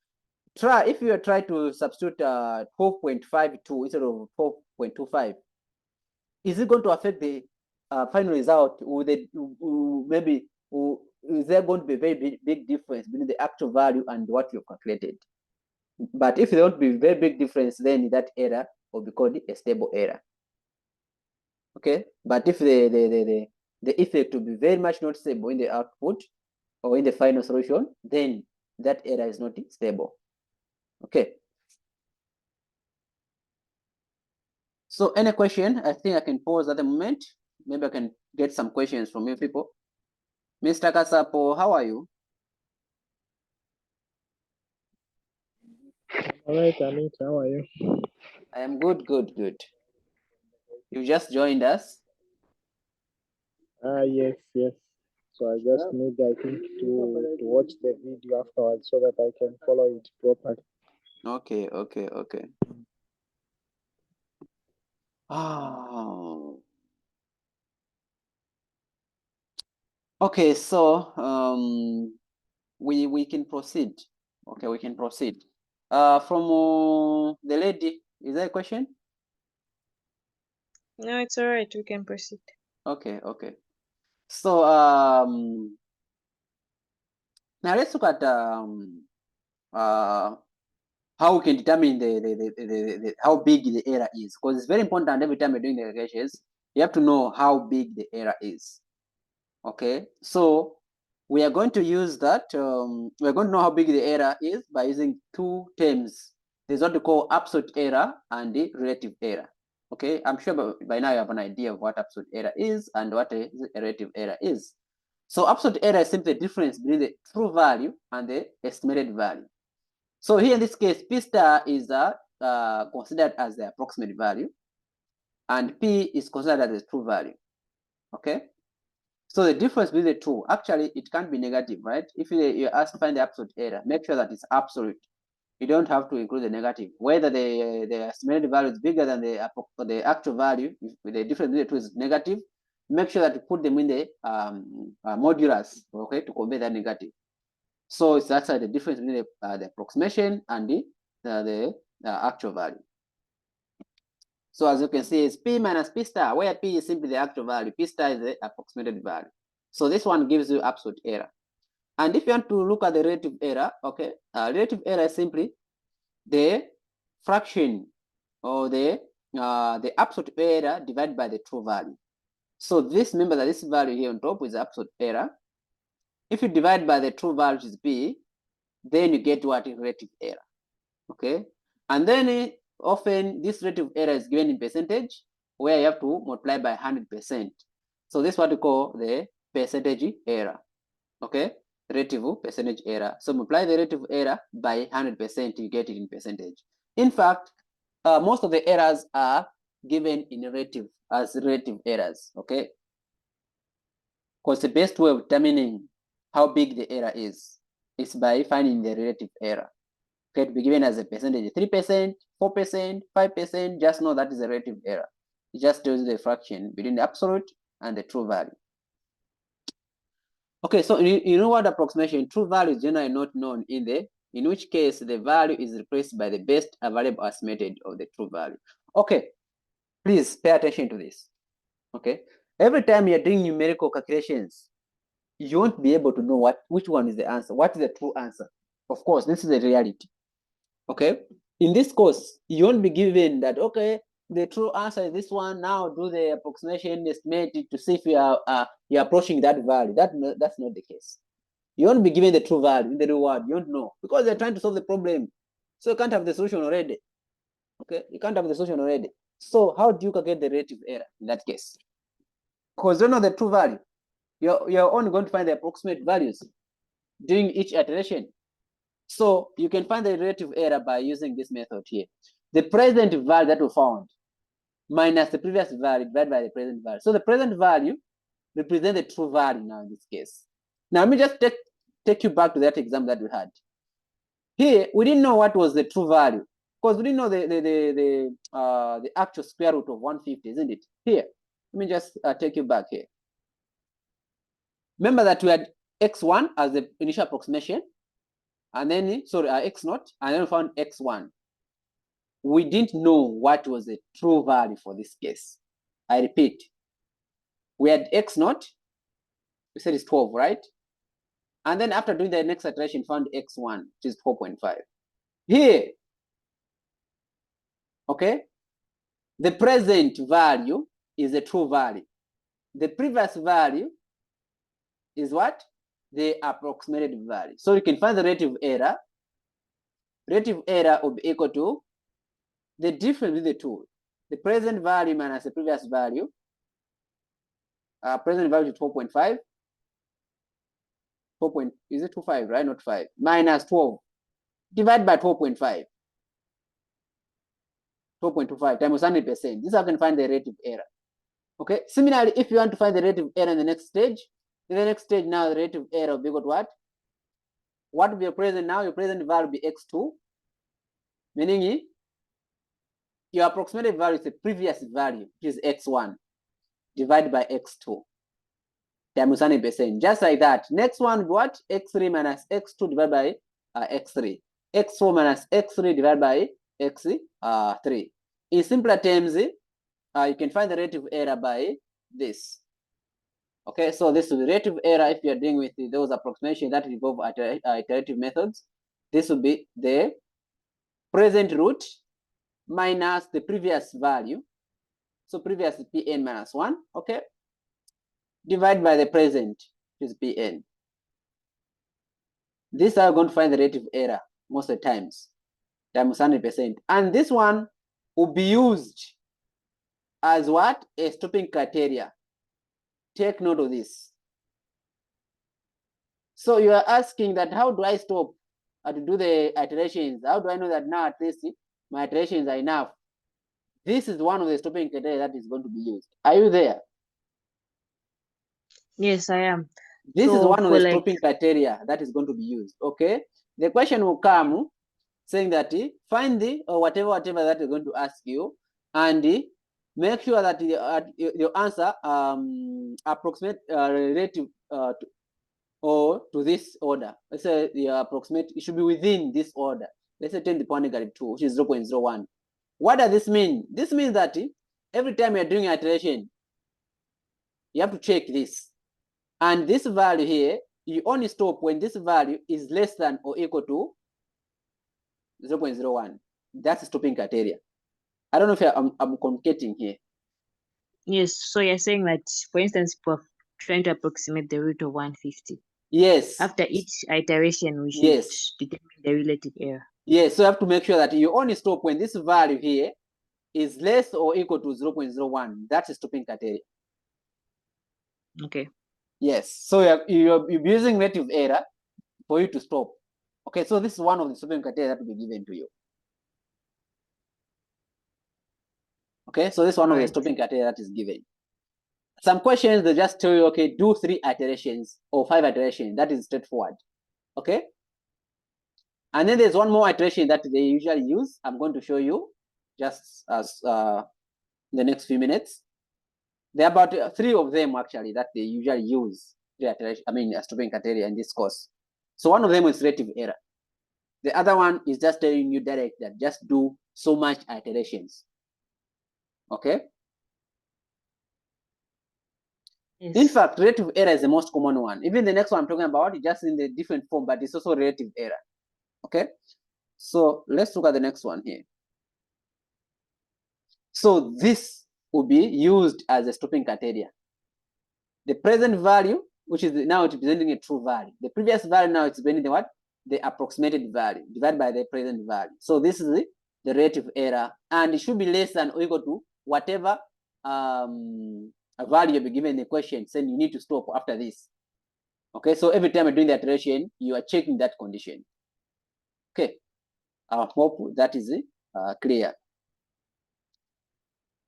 Try, if you try to substitute 12.52 instead of 12.25, is it going to affect the final result? Will they, maybe, is there going to be a very big difference between the actual value and what you've calculated? But if there won't be very big difference, then that error will be called a stable error. Okay, but if the effect will be very much noticeable in the output or in the final solution, then that error is not stable. Okay. So any question? I think I can pause at the moment. Maybe I can get some questions from you people. Mr. Kasapo, how are you? All right, Amit, how are you? I am good, good, good. You just joined us. Yes. So I just need, I think, to watch the video afterwards so that I can follow it properly. Okay. Oh. Okay, so we can proceed. Okay, we can proceed. From the lady, is there a question? No, it's all right. We can proceed. Okay. So now let's look at how we can determine the how big the error is, because it's very important every time you're doing the calculations, you have to know how big the error is. Okay, so we are going to use that. We're going to know how big the error is by using two terms. There's what we call absolute error and the relative error. Okay, I'm sure by now you have an idea of what absolute error is and what a relative error is. So absolute error is simply the difference between the true value and the estimated value. So here in this case, P star is considered as the approximate value, and P is considered as the true value. Okay. So the difference between the two, actually, it can't be negative, right? If you're asked to find the absolute error, make sure that it's absolute. You don't have to include the negative. Whether the estimated value is bigger than the actual value, if the difference between the two is negative, make sure that you put them in the modulus, okay, to convey that negative. So it's that's the difference between the approximation and the actual value. So as you can see, it's P minus P star, where P is simply the actual value, P star is the approximated value. So this one gives you absolute error. And if you want to look at the relative error, okay, relative error is simply the fraction or the absolute error divided by the true value. So this, remember that this value here on top is absolute error. If you divide by the true value, which is P, then you get what is relative error. Okay, and then often this relative error is given in percentage, where you have to multiply by 100%. So this is what we call the percentage error. Okay, relative percentage error. So multiply the relative error by 100%, you get it in percentage. In fact, most of the errors are given in relative as relative errors. Okay, because the best way of determining how big the error is by finding the relative error. Okay, to be given as a percentage, 3%, 4%, 5%, just know that is a relative error. It just tells you the fraction between the absolute and the true value. Okay, so you know what approximation, true value is generally not known in which case the value is replaced by the best available estimated of the true value. Okay, please pay attention to this. Okay, every time you're doing numerical calculations, you won't be able to know which one is the answer, what is the true answer. Of course, this is the reality. Okay, in this course, you won't be given that, okay, the true answer is this one, now do the approximation, estimate it to see if you're approaching that value. That's not the case. You won't be given the true value in the reward. You don't know, because they're trying to solve the problem. So you can't have the solution already. Okay, you can't have the solution already. So how do you calculate the relative error in that case? Because you don't know the true value. You're only going to find the approximate values during each iteration. So you can find the relative error by using this method here. The present value that we found, minus the previous value divided by the present value. So the present value represents the true value now in this case. Now let me just take you back to that example that we had. Here we didn't know what was the true value because we didn't know the actual square root of 150, isn't it? Here, let me just take you back here. Remember that we had x1 as the initial approximation, and then x0, and then we found x1. We didn't know what was the true value for this case. I repeat, we had x0, we said it's 12, right? And then after doing the next iteration, found x1, which is 4.5. Here, okay, the present value is the true value. The previous value is what? The approximated value. So you can find the rate of error. Rate of error will be equal to the difference with the two. The present value minus the previous value. Present value is 4.5. Is it 2.5, right? Not 5. Minus 12. Divide by 12.5. 12.25 times 100%. This is how I can find the rate of error. Okay. Similarly, if you want to find the rate of error in the next stage, now the rate of error will be equal to what? What will be your present now? Your present value will be x2, meaning your approximated value is the previous value, which is x1, divided by x2 times 100%. Just like that. Next one, what? x3 minus x2 divided by x3. x4 minus x3 divided by x3. In simpler terms, you can find the rate of error by this. Okay, so this is the rate of error if you are dealing with those approximations that involve iterative methods. This will be the present root minus the previous value. So previous is Pn minus 1, okay? Divide by the present, which is Pn. This is how you're going to find the rate of error most of the times, times 100%. And this one will be used as what? A stopping criteria. Take note of this. So you are asking that how do I stop to do the iterations? How do I know that now at least my iterations are enough? This is one of the stopping criteria that is going to be used. Are you there? Yes, I am. This is So one of for the like stopping criteria that is going to be used. Okay. The question will come saying that find the or whatever that is going to ask you, and make sure that your answer approximate relative to this order. Let's say the approximate, it should be within this order. Let's say 10 to the power negative 2, which is 0.01. What does this mean? This means that every time you're doing iteration, you have to check this. And this value here, you only stop when this value is less than or equal to 0.01. That's stopping criteria. I don't know if I'm communicating here. yes, so you're saying that, for instance, we're trying to approximate the root of 150. Yes. After each iteration, we should determine the relative error. Yes, so you have to make sure that you only stop when this value here is less or equal to 0.01. That's a stopping criteria. Okay. Yes, so you're using relative error for you to stop. Okay, so this is one of the stopping criteria that will be given to you. Okay, so this is one of the stopping criteria that is given. Some questions, they just tell you, okay, do 3 iterations or 5 iterations. That is straightforward. Okay. And then there's one more iteration that they usually use. I'm going to show you just as in the next few minutes. There are about 3 of them actually that they usually use the iteration, stopping criteria in this course. So one of them is relative error. The other one is just telling you direct that just do so much iterations. Okay. Yes. In fact, relative error is the most common one. Even the next one I'm talking about is just in the different form, but it's also relative error. Okay. So let's look at the next one here. So this will be used as a stopping criteria. The present value, which is now representing a true value. The previous value now it's representing the what? The approximated value divided by the present value. So this is the rate of error, and it should be less than or equal to whatever a value you'll be given in the question, saying you need to stop after this. Okay, so every time you're doing the iteration, you are checking that condition. Okay, I hope that is clear.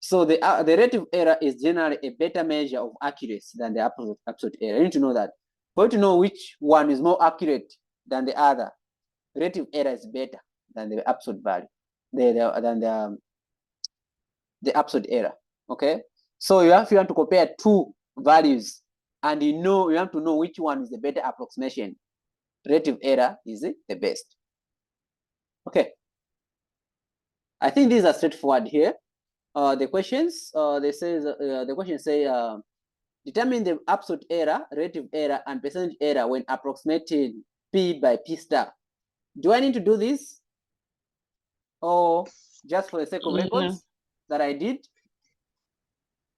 So the relative error is generally a better measure of accuracy than the absolute error. You need to know that. For you to know which one is more accurate than the other, relative error is better than the absolute value, than the absolute error. Okay. So you want to compare two values, and you have to know which one is the better approximation. Relative error is the best. Okay. I think these are straightforward here. The questions, the questions say, determine the absolute error, relative error, and percentage error when approximating P by P star. Do I need to do this? Or just for the sake of records that I did?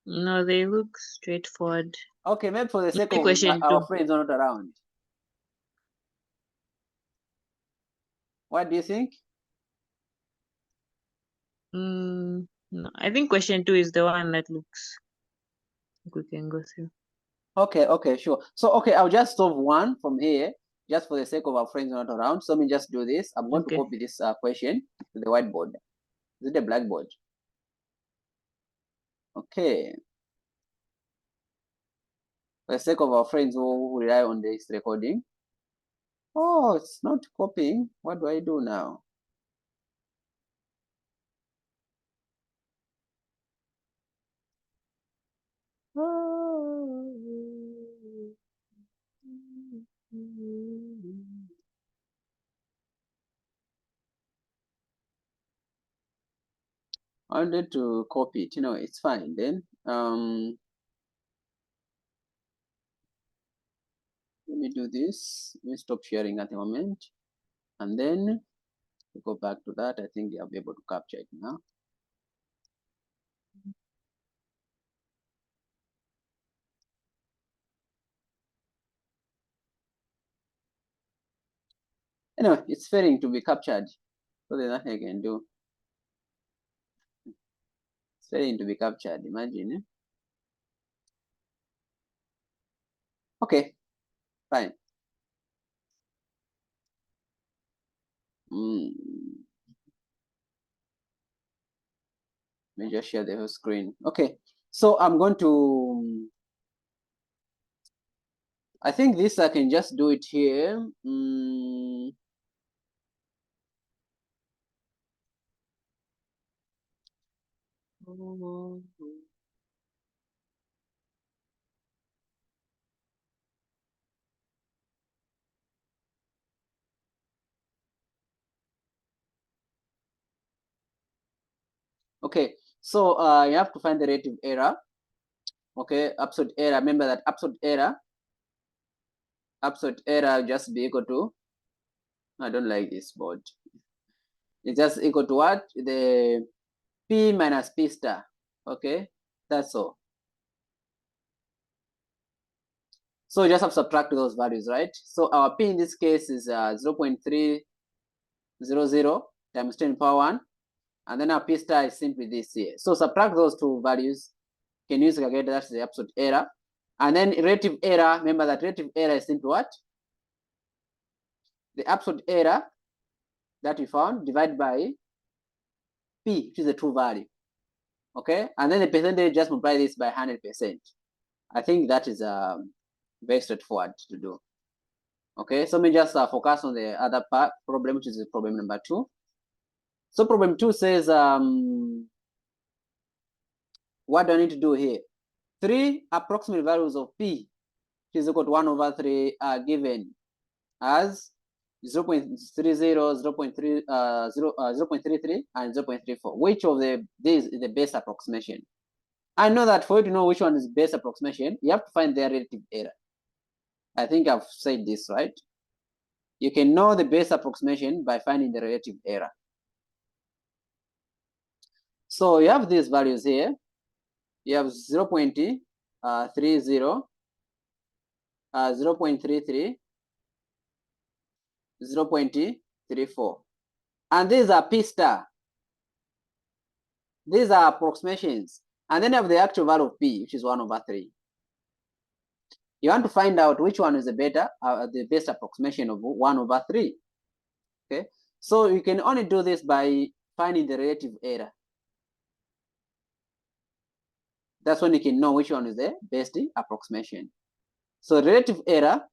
No, they look straightforward. Okay, maybe for the sake of question our two. friends are not around. What do you think? No, I think question 2 is the one that looks like we can go through. Okay, sure. So, okay, I'll just solve one from here, just for the sake of our friends not around. So let me just do this. I'm going to copy this question to the whiteboard. Is it a blackboard? Okay. For the sake of our friends who rely on this recording. Oh, it's not copying. What do I do now? I wanted to copy it. It's fine then. Let me do this. Let me stop sharing at the moment. And then we go back to that. I think I'll be able to capture it now. Anyway, it's failing to be captured. So there's nothing I can do. It's failing to be captured. Imagine. Okay, fine. Let me just share the whole screen. Okay, so I'm going to, I think this I can just do it here. Okay, so you have to find the relative error. Okay, absolute error. Remember that absolute error just be equal to, I don't like this board. It's just equal to what? The P minus P star. Okay, that's all. So you just have to subtract those values, right? So our P in this case is 0.300 times 10 power 1. And then our P star is simply this here. So subtract those two values. You can use calculator, that's the absolute error. And then relative error, remember that relative error is simply what? The absolute error that we found divided by P, which is the true value. Okay, and then the percentage, just multiply this by 100%. I think that is very straightforward to do. Okay, so let me just focus on the other problem, which is problem number 2. So problem 2 says, what do I need to do here? 3 approximate values of P, which is equal to 1/3, are given as 0.30, 0.33, and 0.34. Which of these is the best approximation? I know that for you to know which one is best approximation, you have to find their relative error. I think I've said this, right? You can know the best approximation by finding the relative error. So you have these values here. You have 0.30, 0.33, 0.34. And these are P star. These are approximations. And then you have the actual value of P, which is 1/3. You want to find out which one is the best approximation of 1/3. Okay, so you can only do this by finding the relative error. That's when you can know which one is the best approximation. So relative error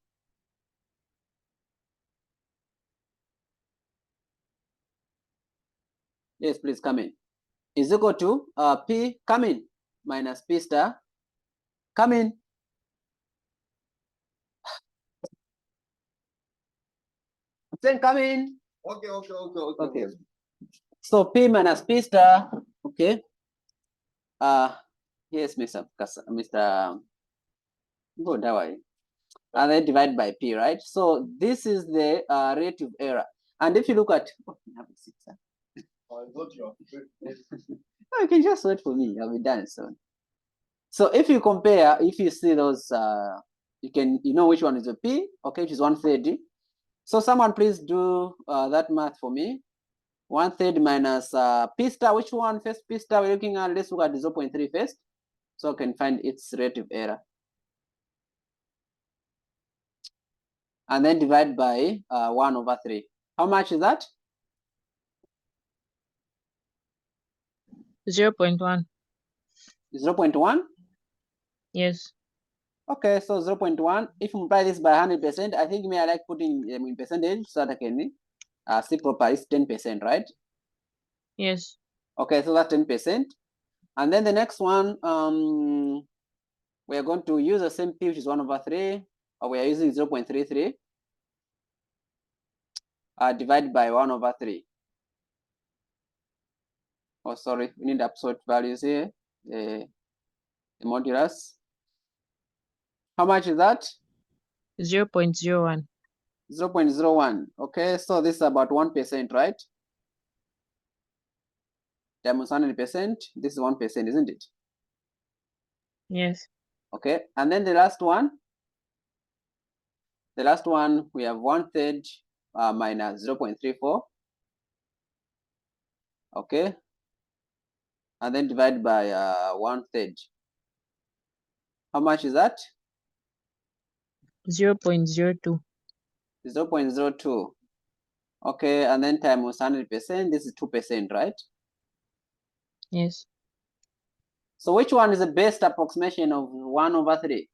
yes, please come in, is equal to P come in minus P star come in. I'm saying come in. Okay. So P minus P star, okay. Yes, Mr. Go that way. And then divide by P, right? So this is the relative error. And if you look at, you can just wait for me. I'll be done soon. So if you compare, if you see those, you know which one is a P, okay, which is 1/3. So someone please do that math for me. 1/3 minus P star, which one first? P star we're looking at, let's look at the 0.3 first. So I can find its relative error. And then divide by 1/3. How much is that? 0.1. 0.1? Yes. Okay, so 0.1. If you multiply this by 100%, I think I like putting them in percentage so that I can see properly. It's 10%, right? Yes. Okay, so that's 10%. And then the next one, we are going to use the same P, which is 1/3, or we are using 0.33. Divide by 1/3. Oh, sorry, we need absolute values here. The modulus. How much is that? 0.01. 0.01. Okay, so this is about 1%, right? Times 100%. This is 1%, isn't it? Yes. Okay, and then the last one. The last one, we have 1/3 minus 0.34. Okay, and then divide by 1/3. How much is that? 0.02. 0.02. Okay, and then times 100%. This is 2%, right? Yes. So which one is the best approximation of 1/3?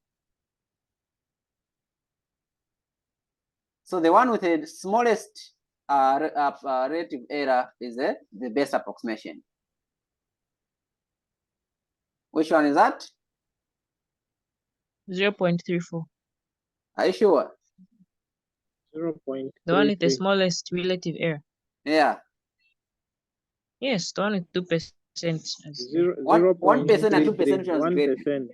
So the one with the smallest relative error is the best approximation. Which one is that? 0.34. Are you sure? 0.33. The one with the smallest relative error. Yeah. Yes, the one with 2%. 1% and 2% was great. 1%.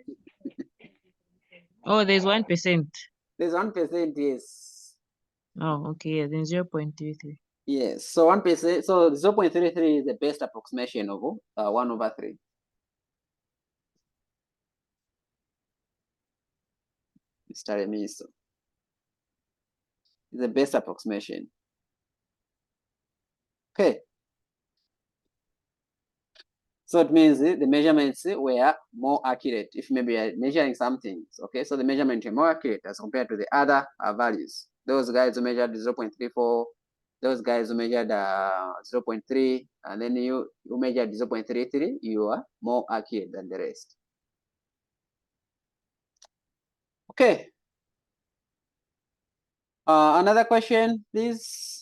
Oh, there's 1%. There's 1%, yes. Oh, okay. Yeah, then 0.33. Yes. So 1%. So 0.33 is the best approximation of 1/3. Mr. Remiso. It's the best approximation. Okay. So it means the measurements were more accurate if maybe you're measuring something. Okay, so the measurement were more accurate as compared to the other values. Those guys who measured 0.34, those guys who measured 0.3, and then you measured 0.33, you are more accurate than the rest. Okay. Another question, please.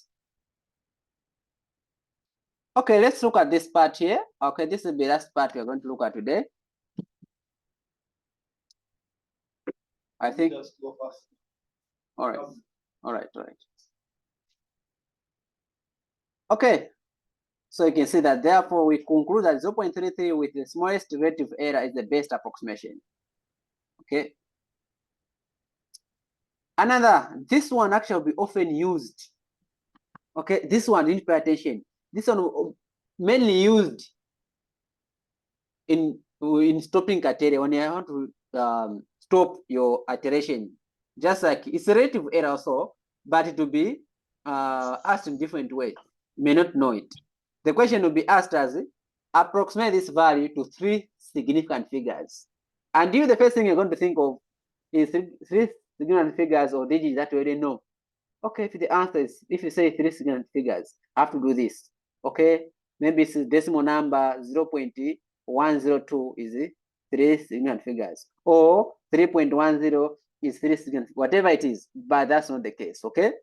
Okay, let's look at this part here. Okay, this is the last part we're going to look at today. I think. Just go fast. All right. All right. Okay. So you can see that therefore we conclude that 0.33 with the smallest relative error is the best approximation. Okay. This one actually will be often used. Okay, this one, you need to pay attention. This one mainly used in stopping criteria when you want to stop your iteration. Just like it's a relative error also, but it will be asked in different way. You may not know it. The question will be asked as approximate this value to 3 significant figures. And you, the first thing you're going to think of is 3 significant figures or digits that you already know. Okay, if the answer is, if you say 3 significant figures, I have to do this. Okay, maybe it's a decimal number 0.102 is 3 significant figures, or 3.10 is 3 significant, whatever it is, but that's not the case, okay?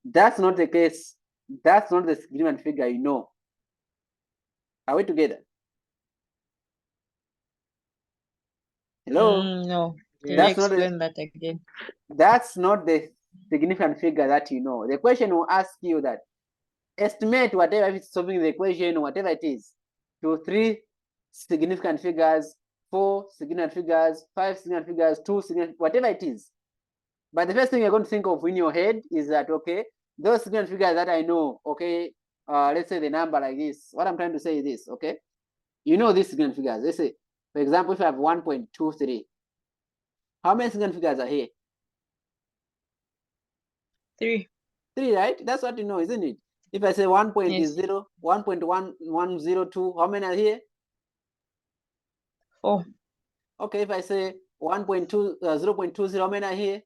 That's not the case. That's not the significant figure you know. Are we together? Hello? No. Can you That's not explain that again? That's not the significant figure that you know. The question will ask you that estimate whatever, if it's solving the equation or whatever it is, to 3 significant figures, 4 significant figures, 5 significant figures, 2 significant, whatever it is. But the first thing you're going to think of in your head is that, okay, those significant figures that I know, okay, let's say the number like this. What I'm trying to say is this, okay? You know these significant figures. Let's say, for example, if I have 1.23, how many significant figures are here? 3. 3, right? That's what you know, isn't it? If I say 1.0, Yes. 1.1102, how many are here? 4. Okay, if I say 0.20, how many are here?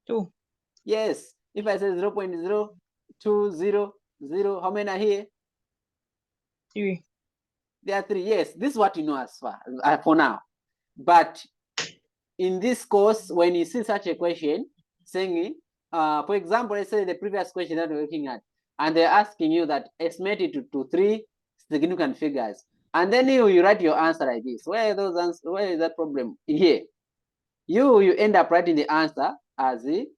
2. Yes. If I say 0.0200, how many are here? 3. There are 3. Yes, this is what you know as far for now. But in this course, when you see such a question saying, for example, let's say the previous question that we're looking at, and they're asking you that estimate it to 3 significant figures, and then you write your answer like this. Where are those answers? Where is that problem here? You end up writing the answer as the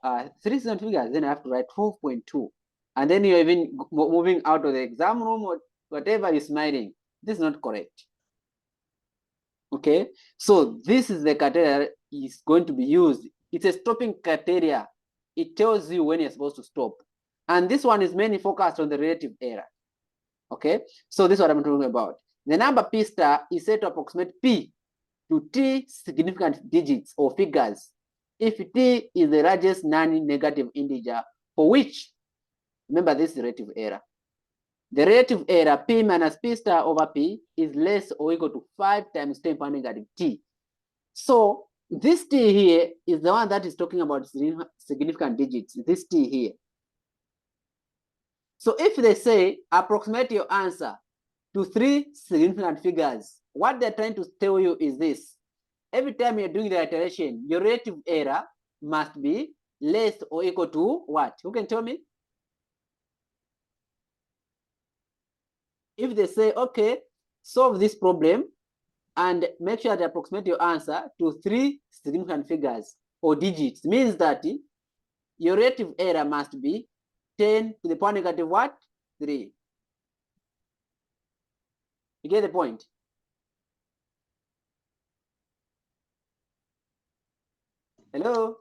3 significant figures. Then I have to write 12.2, and then you're even moving out of the exam room or whatever, you're smiling. This is not correct. Okay, so this is the criteria is going to be used. It's a stopping criteria. It tells you when you're supposed to stop. And this one is mainly focused on the relative error. Okay, so this is what I'm talking about. The number P star is set to approximate P to T significant digits or figures if T is the largest non-negative integer for which, remember this is relative error. The relative error P minus P star over P is less or equal to 5 times 10 power negative T. So this T here is the one that is talking about significant digits, this T here. So if they say approximate your answer to 3 significant figures, what they're trying to tell you is this. Every time you're doing the iteration, your relative error must be less or equal to what? Who can tell me? If they say, okay, solve this problem and make sure to approximate your answer to 3 significant figures or digits, means that your relative error must be 10 to the power negative what? 3. You get the point? Hello?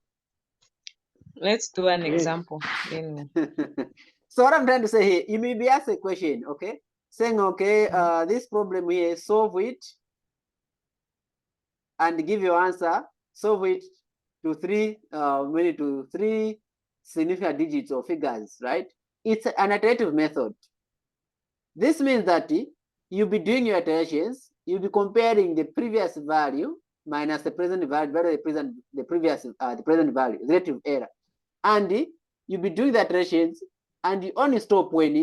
Let's do an Yes. example. Then So what I'm trying to say here, you may be asked a question, okay? Saying, okay, this problem here, solve it and give your answer, solve it to 3 significant digits or figures, right? It's an iterative method. This means that you'll be doing your iterations, you'll be comparing the previous value minus the present value, the present value, relative error. And you'll be doing the iterations, and you only stop when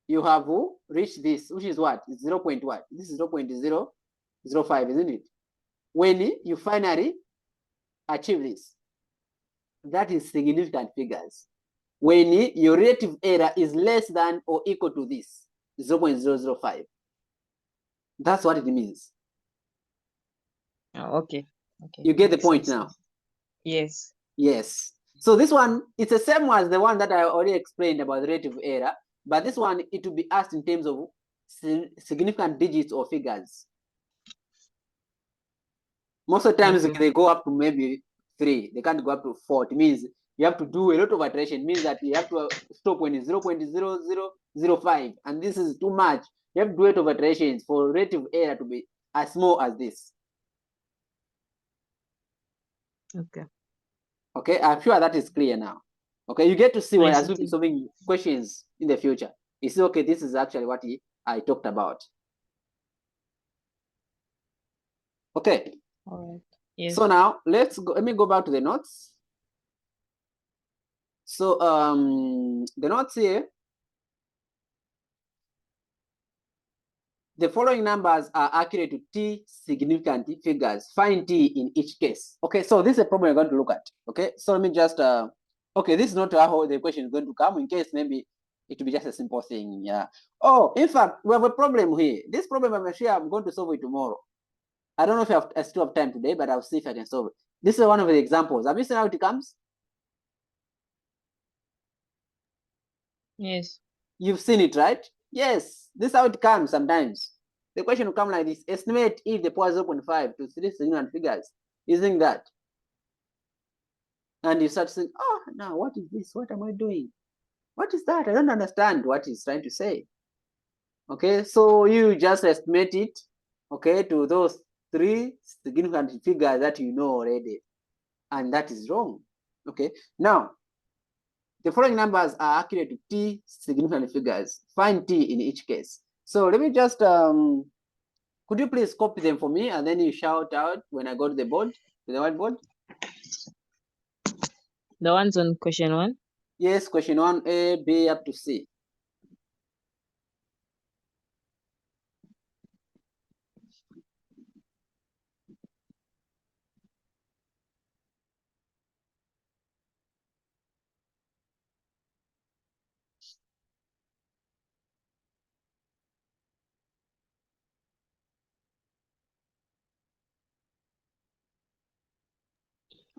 you have reached this, which is what? It's 0. What? This is 0.005, isn't it? When you finally achieve this, that is significant figures. When your relative error is less than or equal to this, 0.005. That's what it means. oh, okay. You get the Makes point sense. now? Yes. Yes. So this one, it's the same as the one that I already explained about relative error, but this one, it will be asked in terms of significant digits or figures. Most of the times they go up to maybe 3. They can't go up to 4. It means you have to do a lot of iteration. It means that you have to stop when it's 0.0005, and this is too much. You have to do a lot of iterations for relative error to be as small as this. Okay. Okay, I'm sure that is clear now. Okay, you get to see when Yes, as we'll it be is. solving questions in the future. You see, okay, this is actually what I talked about. Okay. All right. Yes. So now let's go. Let me go back to the notes. So the notes here. the following numbers are accurate to t significant figures. Find t in each case. Okay, so this is a problem we're going to look at. Okay, so let me just okay, this is not how the question is going to come. In case maybe it will be just a simple thing. Yeah. Oh, in fact, we have a problem here. This problem I'm sure I'm going to solve it tomorrow. I don't know if I still have time today, but I'll see if I can solve it. This is one of the examples. Have you seen how it comes? Yes. You've seen it, right? Yes, this is how it comes sometimes. The question will come like this: estimate if the power 0.5 to 3 significant figures using that. And you start saying, oh, now what is this? What am I doing? What is that? I don't understand what he's trying to say. Okay, so you just estimate it, okay, to those 3 significant figures that you know already. And that is wrong. Okay, now the following numbers are accurate to t significant figures. Find t in each case. So let me just could you please copy them for me and then you shout out when I go to the board, to the whiteboard? The ones on question 1? Yes, question 1A, B up to C.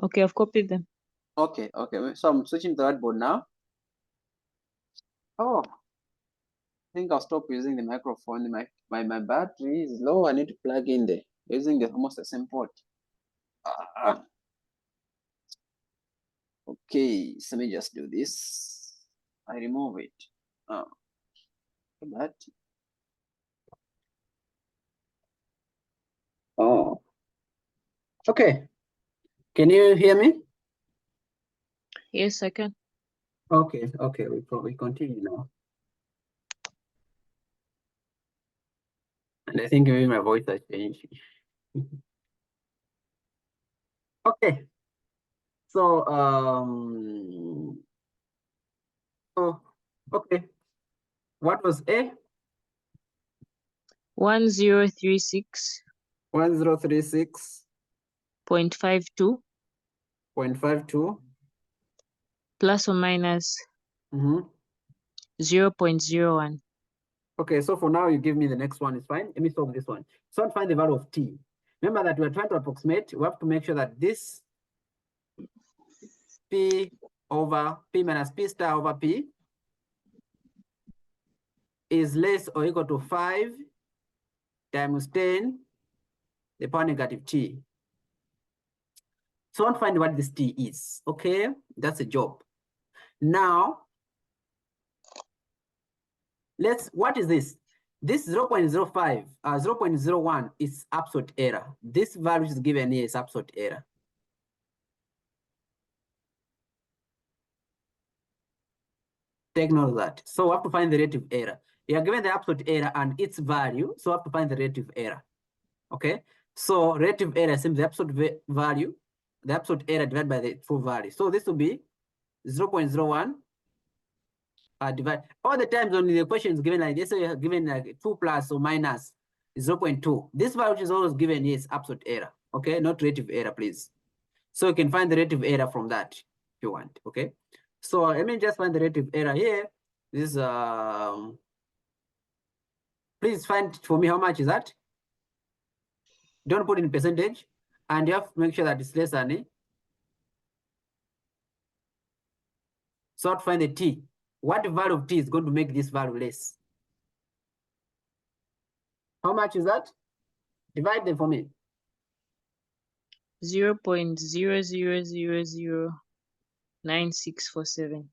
Okay, I've copied them. Okay, okay. So I'm switching to the whiteboard now. Oh, I think I'll stop using the microphone. My battery is low. I need to plug in there. Using almost the same port. Okay, so let me just do this. I remove it. That. Oh. Okay. Can you hear me? Yes, I can. Okay, okay. We probably continue now. And I think maybe my voice has changed. Okay. So okay. What was A? 1036. 1036. 0.52. 0.52. Plus or minus 0.01. Okay, so for now, you give me the next one is fine. Let me solve this one. So find the value of t. Remember that we're trying to approximate. We have to make sure that this p over p minus p star over p is less or equal to 5 times 10 the power negative t. So I want to find what this t is. Okay, that's a job. Now, what is this? This 0.05, 0.01 is absolute error. This value is given here is absolute error. Take note of that. So we have to find the relative error. You are given the absolute error and its value, so we have to find the relative error. Okay, so relative error seems the absolute value, the absolute error divided by the true value. So this will be 0.01 divide. All the times when the question is given like this, so you are given like 2 plus or minus 0.2. This value which is always given is absolute error. Okay, not relative error, please. So you can find the relative error from that if you want. Okay, so let me just find the relative error here. This please find for me how much is that. Don't put in percentage, and you have to make sure that it's less than it. So to find the t, what value of t is going to make this value less? How much is that? Divide them for me. 0.00009647.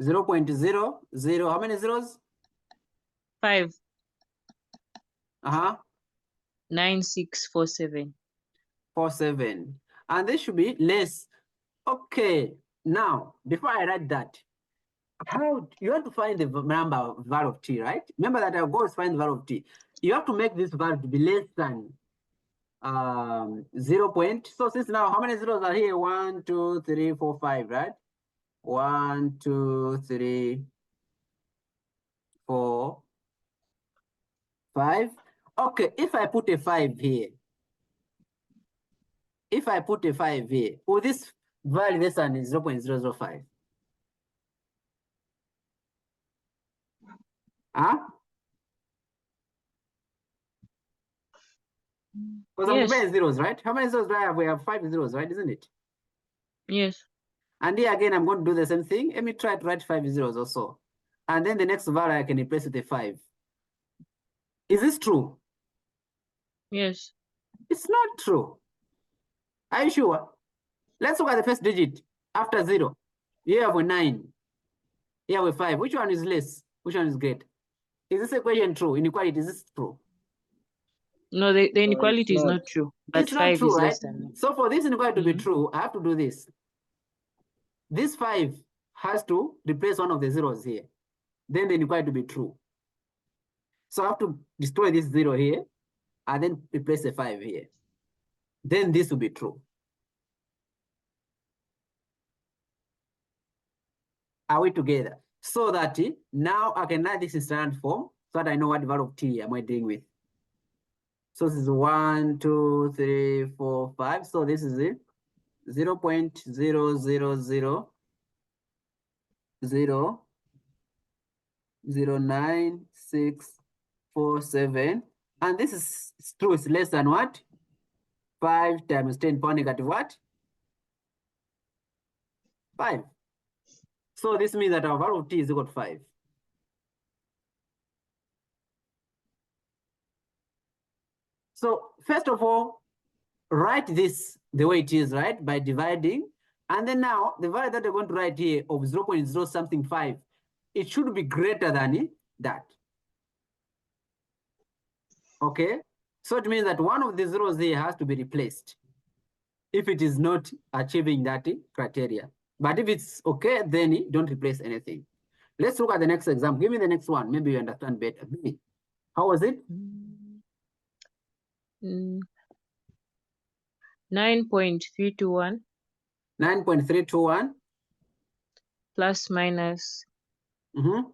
0.00, how many zeros? 5. 9647. 47. And this should be less. Okay, now, before I write that, how you have to find the number value of t, right? Remember that our goal is find the value of t. You have to make this value to be less than 0 point. So since now, how many zeros are here? 1, 2, 3, 4, 5, right? 1, 2, 3, 4, 5. Okay, if I put a 5 here, will this value less than 0.005? Huh? Because I'm Yes. comparing zeros, right? How many zeros do I have? We have 5 zeros, right? Isn't it? Yes. And here again, I'm going to do the same thing. Let me try to write 5 zeros or so. And then the next value I can replace with a 5. Is this true? Yes. It's not true. Are you sure? Let's look at the first digit after 0. Here we have a 9. Here we have 5. Which one is less? Which one is great? Is this equation true? Inequality, is this true? No, the No, inequality it's is not. not true. But It's not 5 true, is right? less than 9. So for this inequality to be Mhm. true, I have to do this. This 5 has to replace one of the zeros here. Then the inequality to be true. So I have to destroy this 0 here and then replace the 5 here. Then this will be true. Are we together? So that now I can write this in standard form so that I know what value of t am I dealing with. So this is 1, 2, 3, 4, 5. So this is it. 0.000009647. And this is true, it's less than what? 5 times 10 power negative what? 5. So this means that our value of t is equal to 5. So first of all, write this the way it is, right? By dividing. And then now the value that we're going to write here of 0.0 something 5, it should be greater than that. Okay? So it means that one of the zeros here has to be replaced if it is not achieving that criteria. But if it's okay, then don't replace anything. Let's look at the next example. Give me the next one. Maybe you understand better. How was it? 9.321 9.321 plus minus 0.1.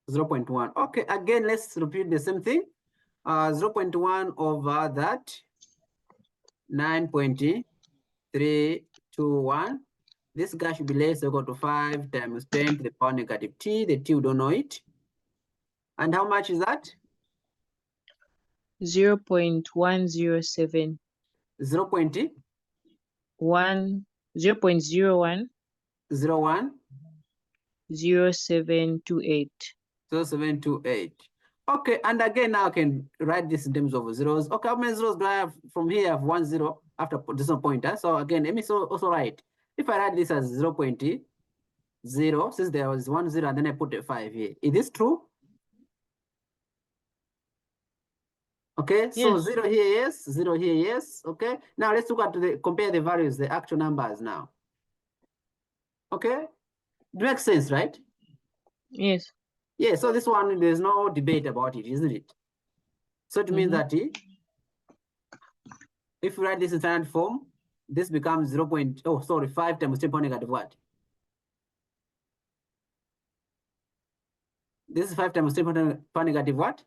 0.1. Okay, again, let's repeat the same thing. 0.1 over that 9.321. This guy should be less or equal to 5 times 10 to the power negative t. The t, we don't know it. And how much is that? 0.107. 0.01. 0.01 0728. 0728. Okay, and again, now I can write this in terms of zeros. Okay, how many zeros do I have from here? I have 1 0 after decimal pointer. So again, let me also write. If I write this as 0.0, since there was 1 0 and then I put a 5 here, is this true? Okay, so Yes. 0 here, yes, 0 here, yes. Okay, now let's look at compare the values, the actual numbers now. Okay, it makes sense, right? Yes. Yeah, so this one, there's no debate about it, isn't it? So it means that if we write this in standard form, this becomes 5 times 10 power negative what? This is 5 times 10 power negative what?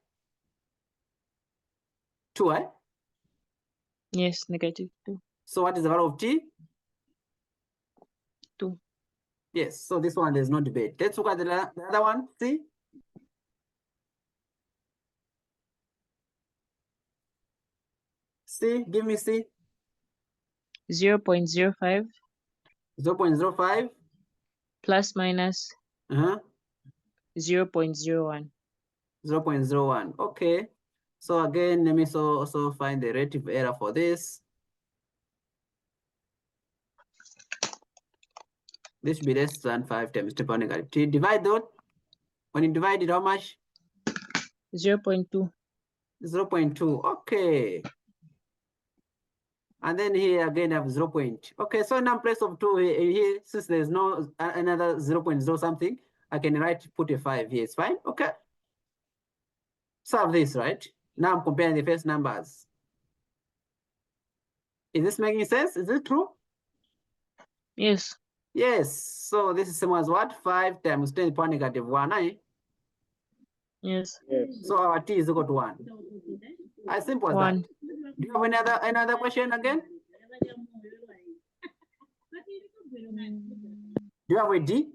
2, eh? Yes, negative 2. So what is the value of t? 2. Yes, so this one, there's no debate. Let's look at the other one, see? C, give me C. 0.05 0.05 plus minus 0.01. 0.01. Okay. So again, let me also find the relative error for this. This should be less than 5 times 10 power negative t. Divide that. When you divide it, how much? 0.2. 0.2. Okay. And then here again I have 0. Okay, so now in place of 2 here, since there's no another 0.0 something, I can put a 5 here. It's fine. Okay. Solve this, right? Now I'm comparing the first numbers. Is this making sense? Is it true? Yes. Yes. So this is same as what? 5 times 10 to the power negative 1, eh? Yes. Yes. So our T is equal to 1. As simple as 1. that. Do you have any other question again? Do you have a D?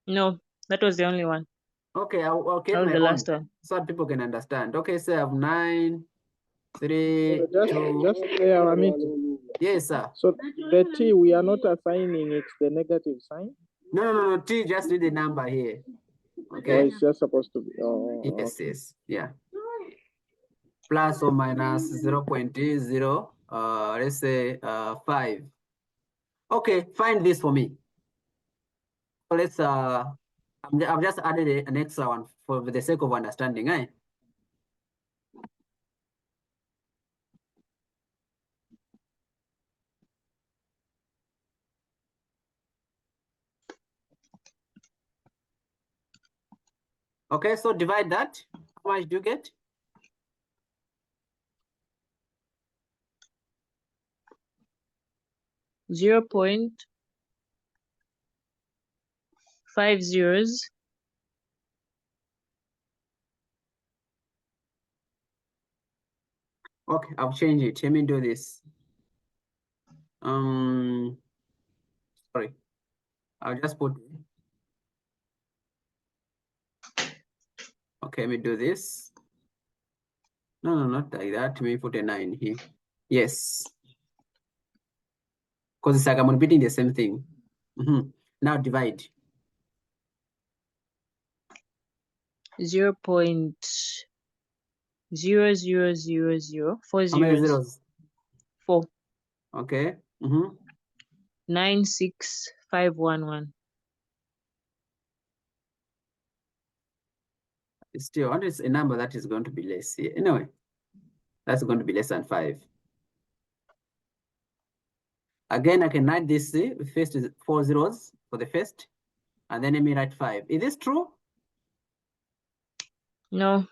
No, that was the only one. Okay, I'll That get was my the own last one. so that people can understand. Okay, so I have 9, 3, 2. Just clear our meeting. Yes, sir. So the T, we are not assigning it the negative sign. No. T, just read the number here. Or Okay. it's just supposed to be. Oh, Yes, yes, yeah. Plus or minus 0.0, let's say 5. Okay, find this for me. So let's I've just added an extra one for the sake of understanding, eh? Okay, so divide that. How much do you get? Zero point 5 zeros. Okay, I'll change it. Let me do this. Sorry, I'll just put. Okay, let me do this. No, not like that. Let me put a 9 here. Yes. Because it's like I'm repeating the same thing. Now divide. 0.0000 4 How many zeros. zeros? 4. Okay. 96511. Still, what is a number that is going to be less here? Anyway, that's going to be less than 5. Again, I can write this. First is 4 zeros for the first, and then let me write 5. Is this true? No.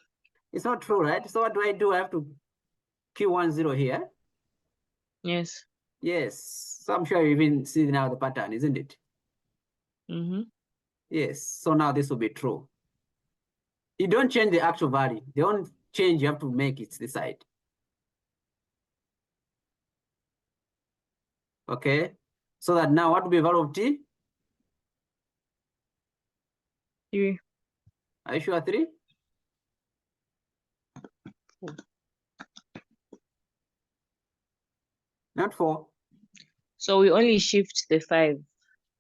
It's not true, right? So what do? I have to Q 1 0 here. Yes. Yes. So I'm sure you even see now the pattern, isn't it? Yes. So now this will be true. You don't change the actual value. The only change you have to make is the side. Okay. So that now what will be value of T? 3. Are you sure 3? 4. Not 4. So we only shift the 5.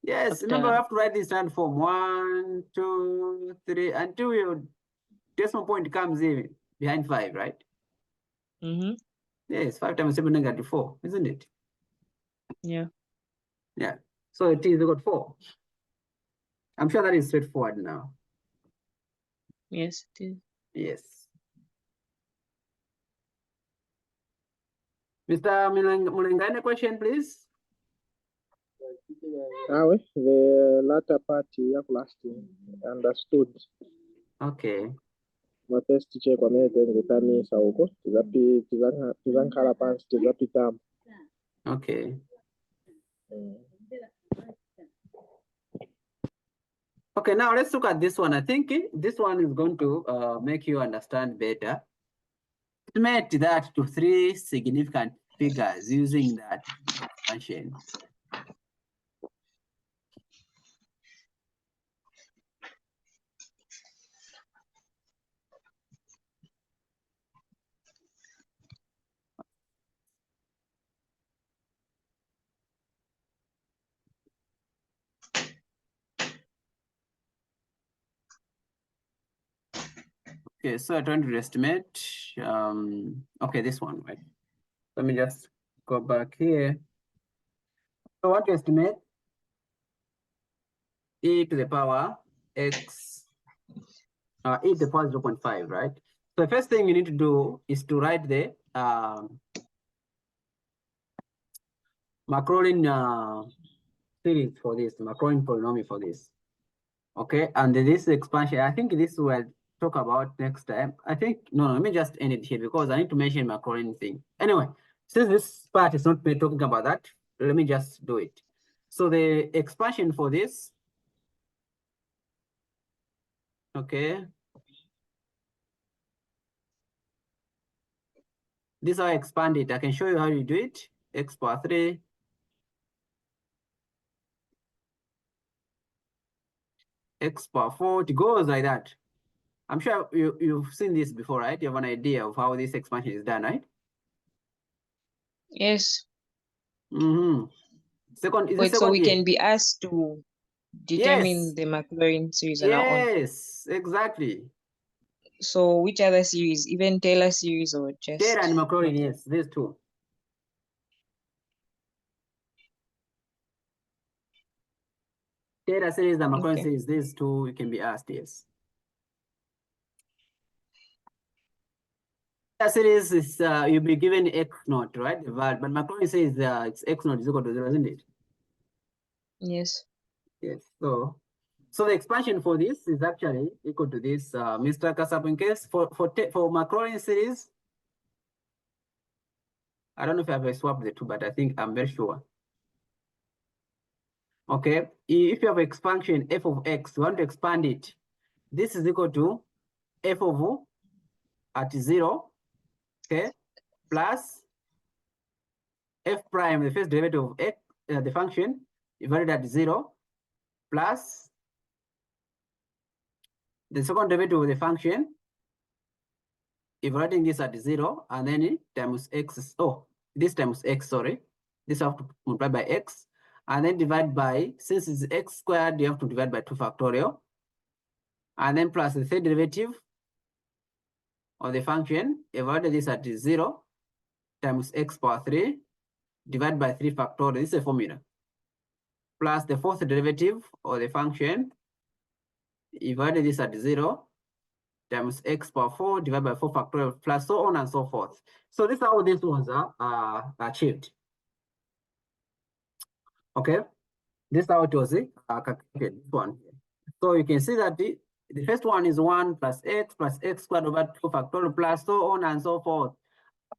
Yes, After. remember I have to write this stand form 1, 2, 3 until your decimal point comes in behind 5, right? Yes, 5 times 7 negative 4, isn't it? Yeah. Yeah. So T is equal to 4. I'm sure that is straightforward now. Yes, it is. Yes. Mr. Mulenga, any question, please? The latter part ya last understood. Okay. Mapesi tiche kwa mene tengetamisa huko tizankhala pansi tizapitamo. Okay. Okay, now let's look at this one. I think this one is going to make you understand better. Estimate that to 3 significant figures using that expansion. Okay, so I'm trying to estimate. Okay, this one, right? Let me just go back here. So what to estimate? E to the power x, e to the power 0.5, right? So the first thing you need to do is to write the Maclaurin series for this, Maclaurin polynomial for this. Okay, and this expansion, I think this will talk about next time. I think, no, let me just end it here because I need to mention Maclaurin thing. Anyway, since this part is not me talking about that, let me just do it. So the expansion for this, okay, This is how I expand it. I can show you how you do it. X power 3. X power 4. It goes like that. I'm sure you've seen this before, right? You have an idea of how this expansion is done, right? Yes. Mm-hmm. Second, is Wait, this so second we year? can be asked to determine Yes. the Maclaurin series on our own. Yes, exactly. So which other series? Even Taylor series or just Taylor and Maclaurin, Maclaurin? yes, these two. Taylor series and Maclaurin Okay. series, these two you can be asked, yes. Taylor series is you'll be given X naught, right? The value, but Maclaurin says it's X naught is equal to 0, isn't it? Yes. Yes. So the expansion for this is actually equal to this, Mr. Kasap. In case for Maclaurin series, I don't know if I've swapped the two, but I think I'm very sure. Okay, if you have expansion f of x, you want to expand it. This is equal to f of at 0, okay, plus f prime, the first derivative of x, the function divided at 0, plus the second derivative of the function, evaluating this at 0, and then times x, this times x, sorry. This have to multiply by x, and then divide by, since it's x squared, you have to divide by 2 factorial, and then plus the third derivative of the function, evaluate this at 0, times x power 3, divided by 3 factorial, this is a formula, plus the fourth derivative of the function, evaluate this at 0, times x power 4, divided by 4 factorial, plus so on and so forth. So this is how these ones are achieved. Okay, this is how it was calculated, this one. So you can see that the first one is 1 plus x squared over 2 factorial, plus so on and so forth,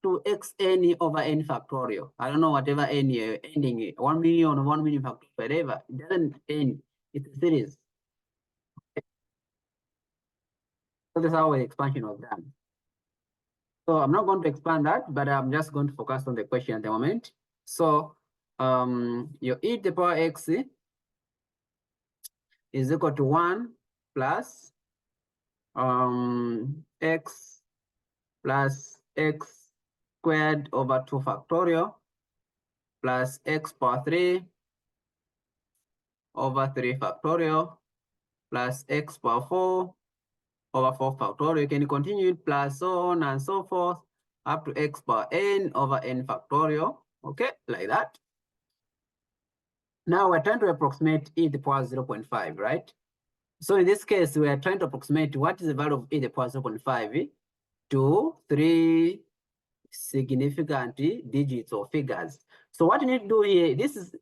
to xn over n factorial. I don't know whatever n ending 1 million or 1 million factorial, whatever. It doesn't end. It's a series. So that's how the expansion was done. So I'm not going to expand that, but I'm just going to focus on the question at the moment. So your e to the power x is equal to 1 plus x plus x squared over 2 factorial plus x power 3 over 3 factorial plus x power 4 over 4 factorial. You can continue plus so on and so forth up to x power n over n factorial. Okay, like that. Now we're trying to approximate e to the power 0.5, right? So in this case, we are trying to approximate what is the value of e to the power 0.5 to 3 significant digits or figures. So what you need to do here, this is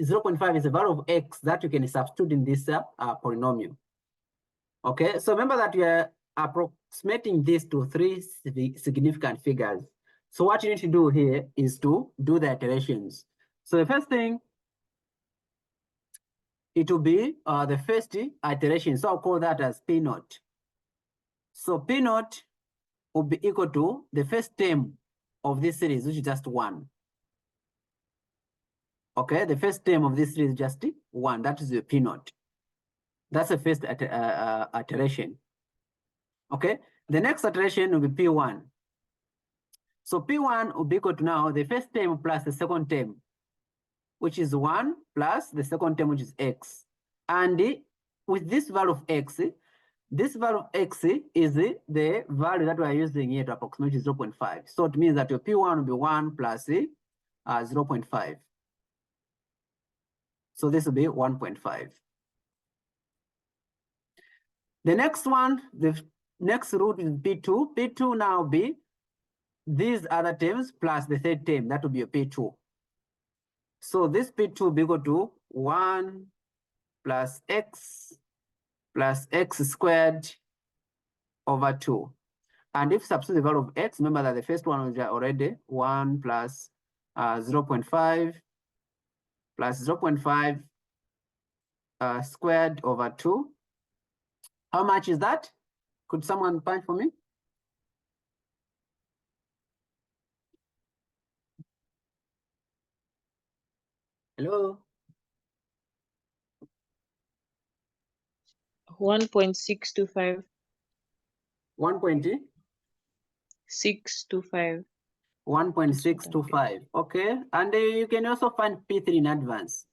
0.5 is the value of x that you can substitute in this polynomial. Okay, so remember that we are approximating this to 3 significant figures. So what you need to do here is to do the iterations. So the first thing, it will be the first iteration. So I'll call that as P naught. So P naught will be equal to the first term of this series, which is just 1. Okay, the first term of this series is just 1. That is the P naught. That's the first iteration. Okay, the next iteration will be P1. So P1 will be equal to now the first term plus the second term, which is 1 plus the second term, which is x. And with this value of x, this value of x is the value that we are using here to approximate 0.5. So it means that your P1 will be 1 plus 0.5. So this will be 1.5. The next one, the next root is P2. P2 now will be these other terms plus the third term, that will be a P2. So this P2 will be equal to 1 plus x squared over 2. And if substitute the value of x, remember that the first one was already 1 plus 0.5 plus 0.5 squared over 2. How much is that? Could someone punch for me? Hello? 1.625. 1.625. 625. 1.625. Okay. And you can also find P3 in advance.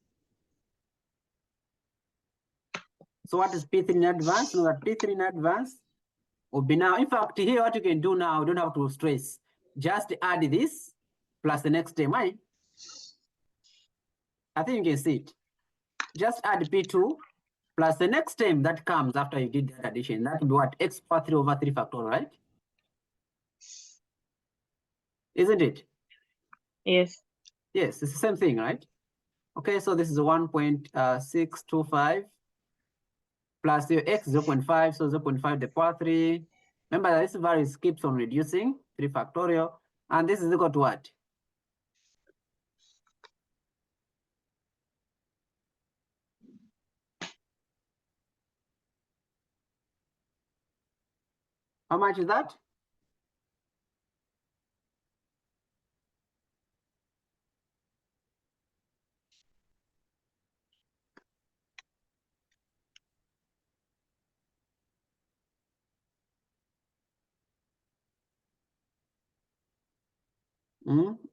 So what is P3 in advance? Know that P3 in advance will be now. In fact, here what you can do now, you don't have to stress. Just add this plus the next term, right? I think you can see it. Just add P2 plus the next term that comes after you did that addition. That will be what? X power 3 over 3 factorial, right? Isn't it? Yes. Yes, it's the same thing, right? Okay, so this is 1.625 plus your x 0.5, so 0.5 the power 3. Remember that this value keeps on reducing, 3 factorial, and this is equal to what? How much is that?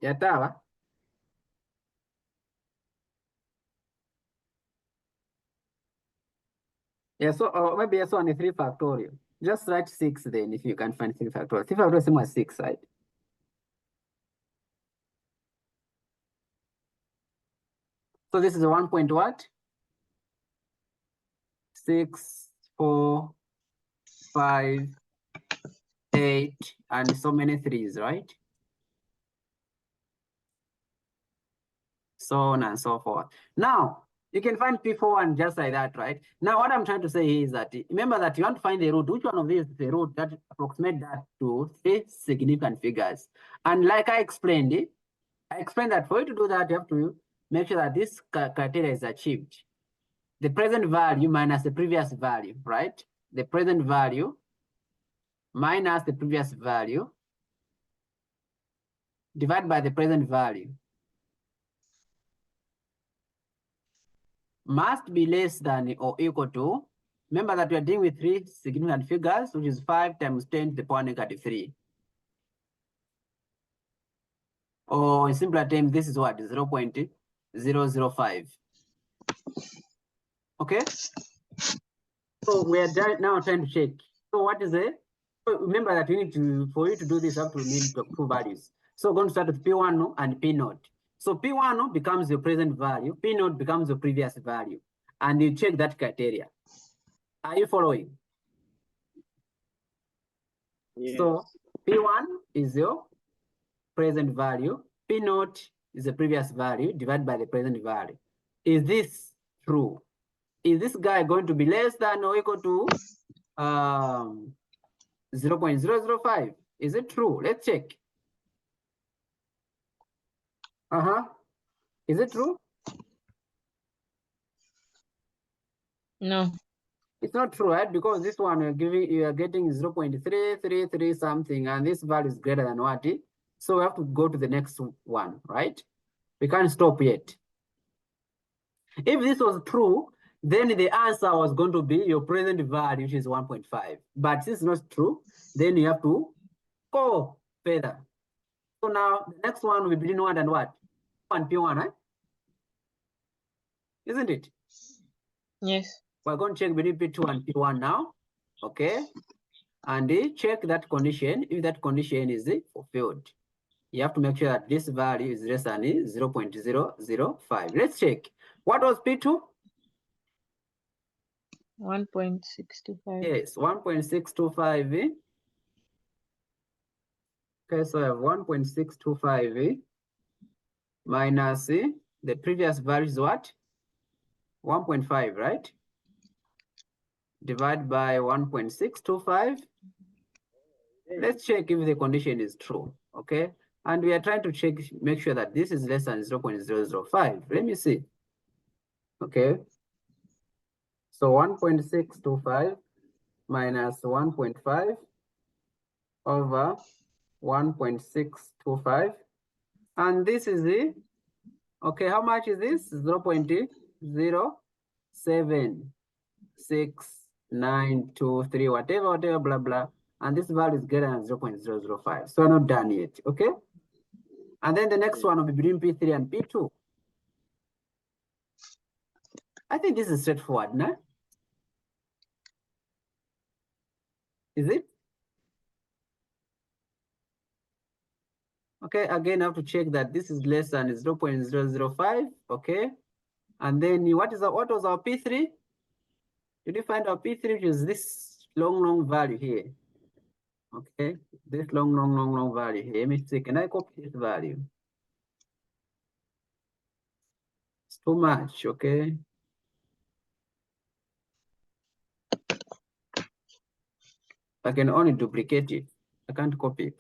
Yatawa. Yeah, so maybe also on a 3 factorial. Just write 6 then if you can find 3 factorial. 3 factorial is same as 6, right? So this is 1 point what? 6, 4, 5, 8, and so many 3s, right? So on and so forth. Now, you can find P41 just like that, right? Now, what I'm trying to say is that, remember that you want to find the root. Which one of these is the root that approximate that to 3 significant figures? And like I explained that for you to do that, you have to make sure that this criteria is achieved. The present value minus the previous value, right? The present value minus the previous value divided by the present value must be less than or equal to, remember that we are dealing with 3 significant figures, which is 5 times 10 to the power negative 3. Or in simpler terms, this is what? 0.005. Okay? So we are now trying to check. So what is it? So remember that you need to, for you to do this, you have to need two values. So we're going to start with P1 and P0. So P1 becomes your present value, P0 becomes your previous value, and you check that criteria. Are you following? Yes. So P1 is your present value, P0 is the previous value divided by the present value. Is this true? Is this guy going to be less than or equal to 0.005? Is it true? Let's check. Is it true? No. It's not true, right? Because this one you are getting 0.333 something, and this value is greater than what? So we have to go to the next one, right? We can't stop yet. If this was true, then the answer was going to be your present value, which is 1.5. But since it's not true, then you have to go further. So now the next one will be between 1 and what? P1, right? Isn't it? Yes. We're going to check between P2 and P1 now. Okay. And check that condition. If that condition is fulfilled, you have to make sure that this value is less than 0.005. Let's check. What was P2? 1.625. Yes, 1.625. Okay, so I have 1.625 minus the previous value is what? 1.5, right? Divide by 1.625. Let's check if the condition is true, okay? And we are trying to check, make sure that this is less than 0.005. Let me see. Okay. So 1.625 minus 1.5 over 1.625. And this is the Okay, how much is this? 0.0763, whatever, blah, blah. And this value is greater than 0.005. So we're not done yet, okay? And then the next one will be between P3 and P2. I think this is straightforward, no? Is it? Okay, again, I have to check that this is less than 0.005, okay? And then what was our P3? Did you find our P3, which is this long value here? Okay, this long value here. Let me see, can I copy this value? It's too much, okay? I can only duplicate it. I can't copy it.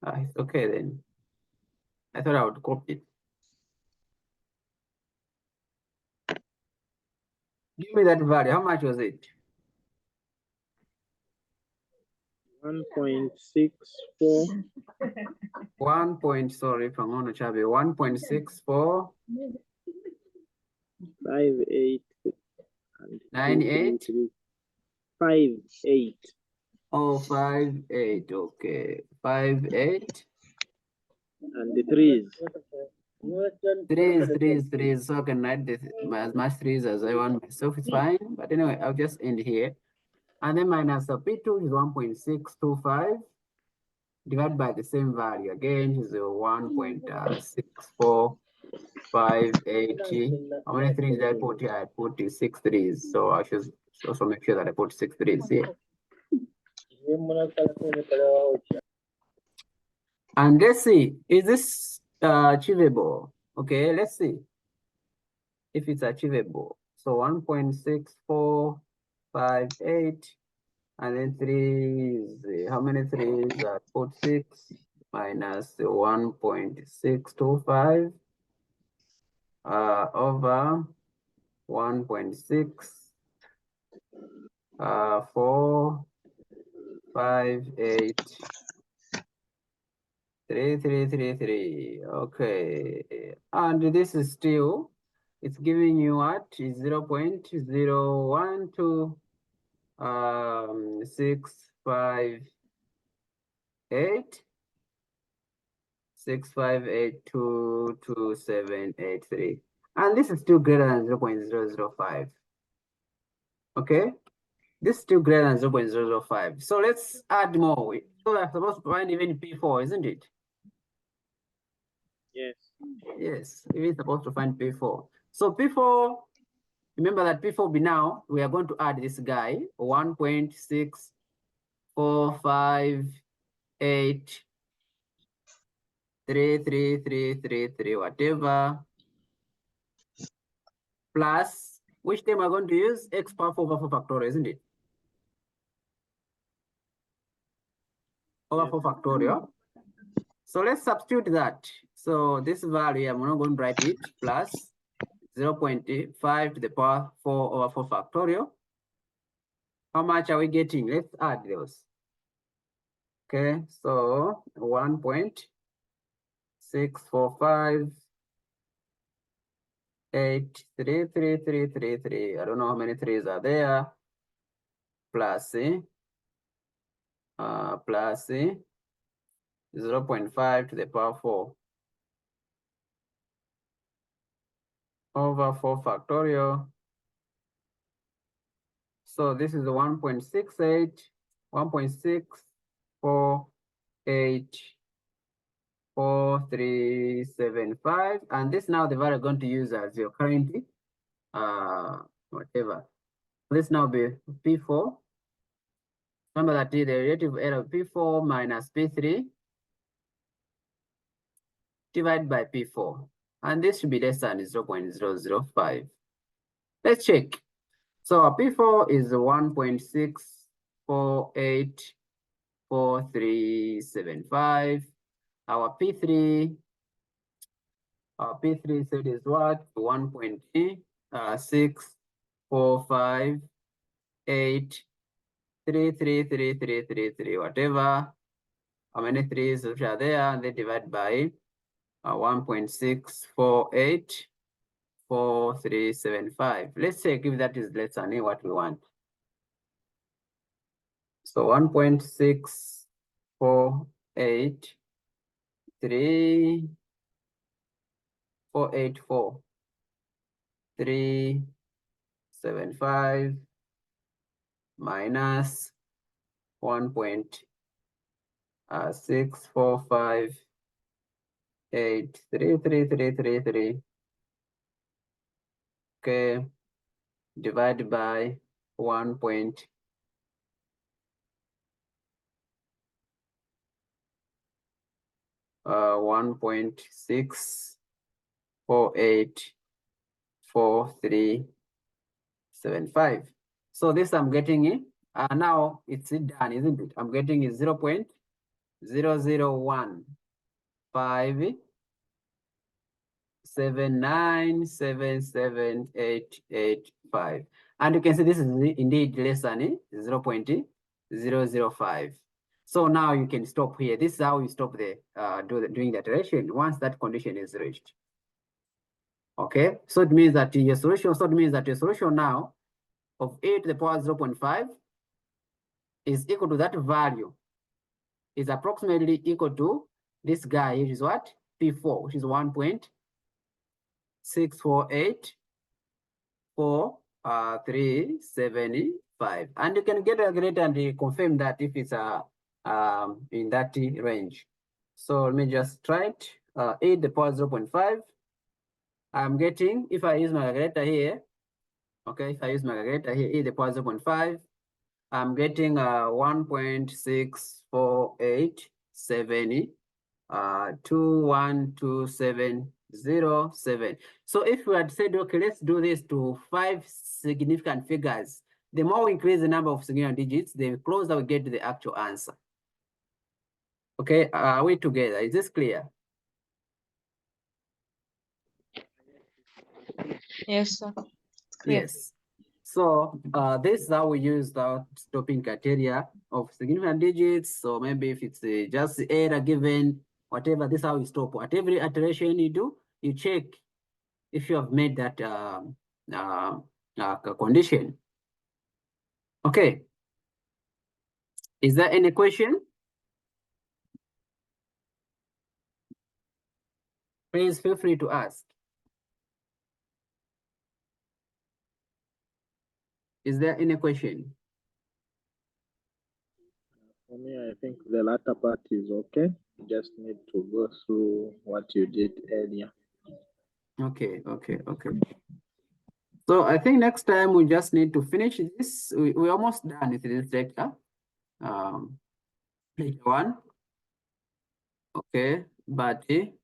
It's okay then. I thought I would copy it. Give me that value. How much was it? 1.64. 1.64. 58 and 98. 58. Oh, 58. Okay, 58. And the threes. Threes. So I can write this as much threes as I want myself. It's fine. But anyway, I'll just end here. And then minus P2 is 1.625 divided by the same value. Again, is 1.64580. How many threes did I put here? I put 6 threes. So I should also make sure that I put 6 threes here. And let's see, is this achievable? Okay, let's see if it's achievable. So 1.6458, and then threes, how many threes? I put 6 minus 1.625 over 1.6458. 3. Okay, and this is still, it's giving you what is 0.012 658 and this is still greater than 0.005. Okay, this is still greater than 0.005. So let's add more. So we're supposed to find even P4, isn't it? Yes. Yes, we're supposed to find P4. So P4, remember that P4 be now, we are going to add this guy, 1.6458333, whatever, plus, which term we're going to use? X power 4 over 4 factorial, isn't it? Over 4 factorial. So let's substitute that. So this value, I'm not going to write it, plus 0.5 to the power 4 over 4 factorial. How much are we getting? Let's add those. Okay, so 1.645833333. I don't know how many threes are there. Plus 0.5 to the power 4 over 4 factorial. So this is the 1.68, and this now the value I'm going to use as your current whatever. This now be P4. Remember that the relative error of P4 minus P3 divided by P4, and this should be less than 0.005. Let's check. So our P4 is 1.6484375. Our P3 said is what? 1.6458333. 3, 3, 3, 3, 3, 3, whatever. How many 3s which are there? And they divide by 1.6484375. Let's check if that is less than what we want. So 1.6484375 minus 1.645833333. Okay, divided by 1.6484375. So this I'm getting it. Now it's done, isn't it? I'm getting is 0.00157977885. And you can see this is indeed less than 0.005. So now you can stop here. This is how you stop the doing the iteration once that condition is reached. Okay, so it means that your solution, now of a to the power 0.5 is equal to that value, is approximately equal to this guy, which is what? P4, which is 1.6484375. And you can get a calculator and confirm that if it's in that range. So let me just try it. 8 to the power 0.5. I'm getting, if I use my calculator here, okay, if I use my calculator here, 8 to the power 0.5, I'm getting 1.64872 212.707. So if we had said, okay, let's do this to 5 significant figures, the more we increase the number of significant digits, the closer we get to the actual answer. Okay, are we together? Is this clear? Yes, sir. It's clear. Yes. So this is how we use the stopping criteria of significant digits. So maybe if it's just the error given, whatever, this is how you stop. At every iteration you do, you check if you have made that condition. Okay. Is there any question? Please feel free to ask. Is there any question? For me, I think the latter part is okay. You just need to go through what you did earlier. Okay. So I think next time we just need to finish this. We're almost done with this lecture. Lecture 1. Okay, but we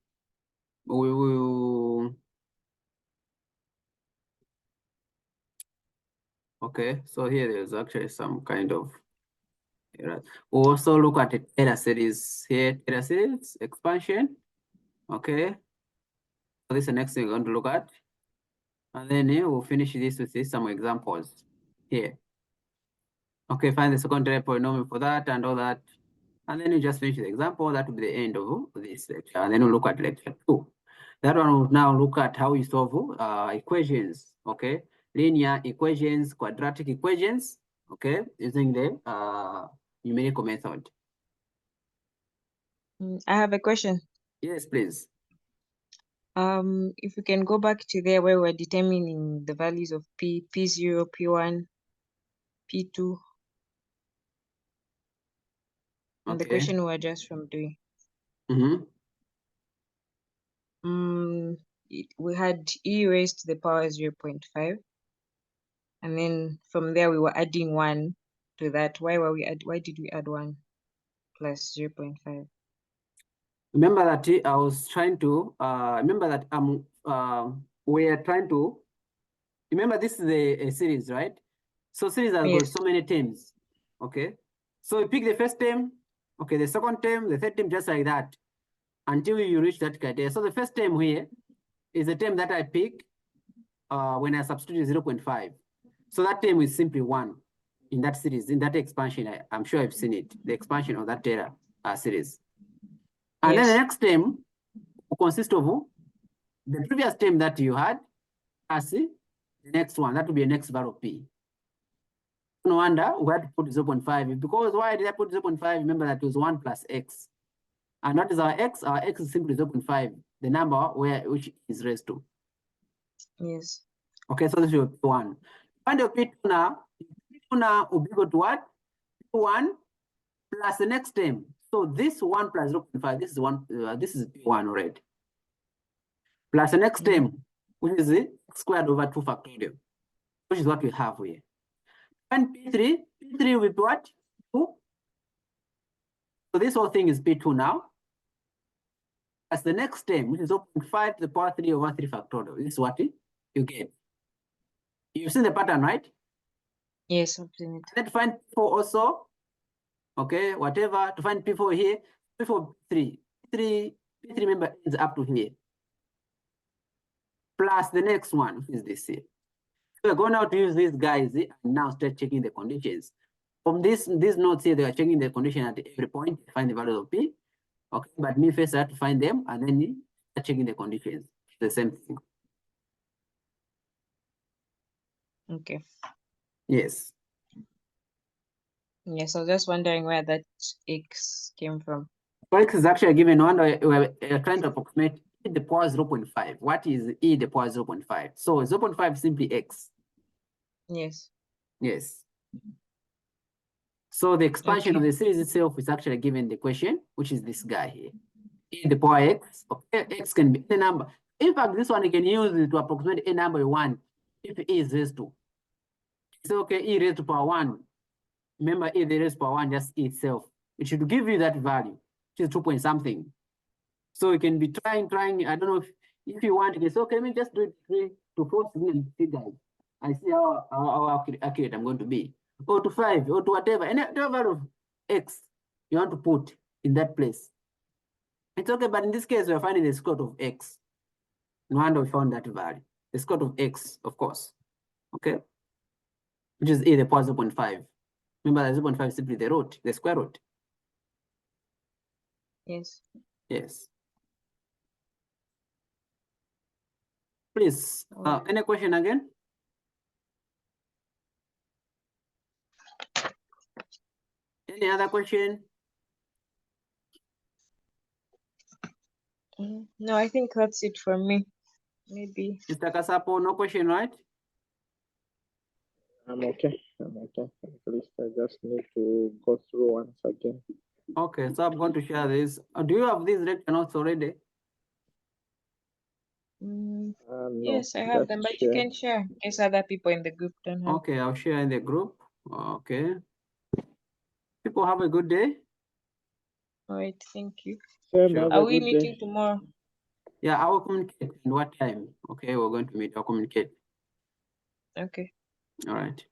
will. Okay, so here there's actually some kind of error. We'll also look at the error series here, error series expansion. Okay, so this is the next thing we're going to look at. And then we'll finish this with some examples here. Okay, find the secondary polynomial for that and all that. And then you just finish the example. That will be the end of this lecture. And then we'll look at lecture 2. That one will now look at how you solve equations, okay? Linear equations, quadratic equations, okay? Using the numerical method. I have a question. Yes, please. If we can go back to there where we're determining the values of P0, P1, P2, and the Okay. question we were just from doing. We had e raised to the power 0.5, and then from there we were adding 1 to that. Why did we add 1 plus 0.5? Remember that I was trying to remember that we are trying to remember this is a series, right? So series has got so many terms. Okay, so you pick the first term, okay, the second term, the third term, just like that until you reach that criteria. So the first term here is the term that I pick when I substitute 0.5. So that term is simply 1. in that series, in that expansion. I'm sure I've seen it, the expansion of that Taylor series. And then the next term will consist of the previous term that you had as the next one. That will be the next value of P. No wonder we had to put 0.5, because why did I put 0.5? Remember that it was 1 plus x. And what is our x? Our x is simply 0.5, the number which is raised to. Yes. Okay, so this is P1. Find your P2 now. P2 now will be equal to what? P1 plus the next term. So this 1 plus 0.5, this is 1, this is P1 already. Plus the next term, which is the squared over 2 factorial, which is what we have here. And P3 will be what? 2. So this whole thing is P2 now. As the next term, which is 0.5 to the power 3 over 3 factorial. This is what you get. You've seen the pattern, right? Yes, I've seen it. Then to find P4 also, okay, whatever, to find P4 here, P4, P3 remember is up to here. Plus the next one, which is this here. So we're going now to use these guys and now start checking the conditions. From these notes here, they are checking the condition at every point to find the value of P. Okay, but me first I have to find them and then start checking the conditions. The same thing. Okay. Yes. Yes, I was just wondering where that x came from. So x is actually given one. We're trying to approximate e to the power 0.5. What is e to the power 0.5? So 0.5 is simply x. Yes. Yes. So the expansion of Okay. the series itself is actually given the question, which is this guy here. E to the power x. Okay, x can be any number. In fact, this one you can use it to approximate a number you want if e is raised to. So okay, e raised to power 1. Remember, e raised to power 1, just e itself. It should give you that value, which is 2 point something. So you can be trying. I don't know if you want to say, okay, let me just do it 3 to 4 figures. I see how accurate I'm going to be. Or to 5, or to whatever, any value of x you want to put in that place. It's okay, but in this case, we're finding the square root of x. No wonder we found that value. The square root of x, of course. Okay. Which is e to the power 0.5. Remember that 0.5 is simply the root, the square root. Yes. Yes. Please, any question again? Any other question? No, I think that's it for me. Maybe. Mr. Kasapo, no question, right? I'm okay. At least I just need to go through once again. Okay, so I'm going to share this. Do you have these lecture notes already? No, Yes, I have them, but share. you can share in case other people in the group don't have. Okay, I'll share in the group. Okay. People have a good day. All right, thank you. Same, Sure. have Are a we good meeting day. tomorrow? Yeah, I will communicate. And what time? Okay, we're going to meet. I'll communicate. Okay. All right.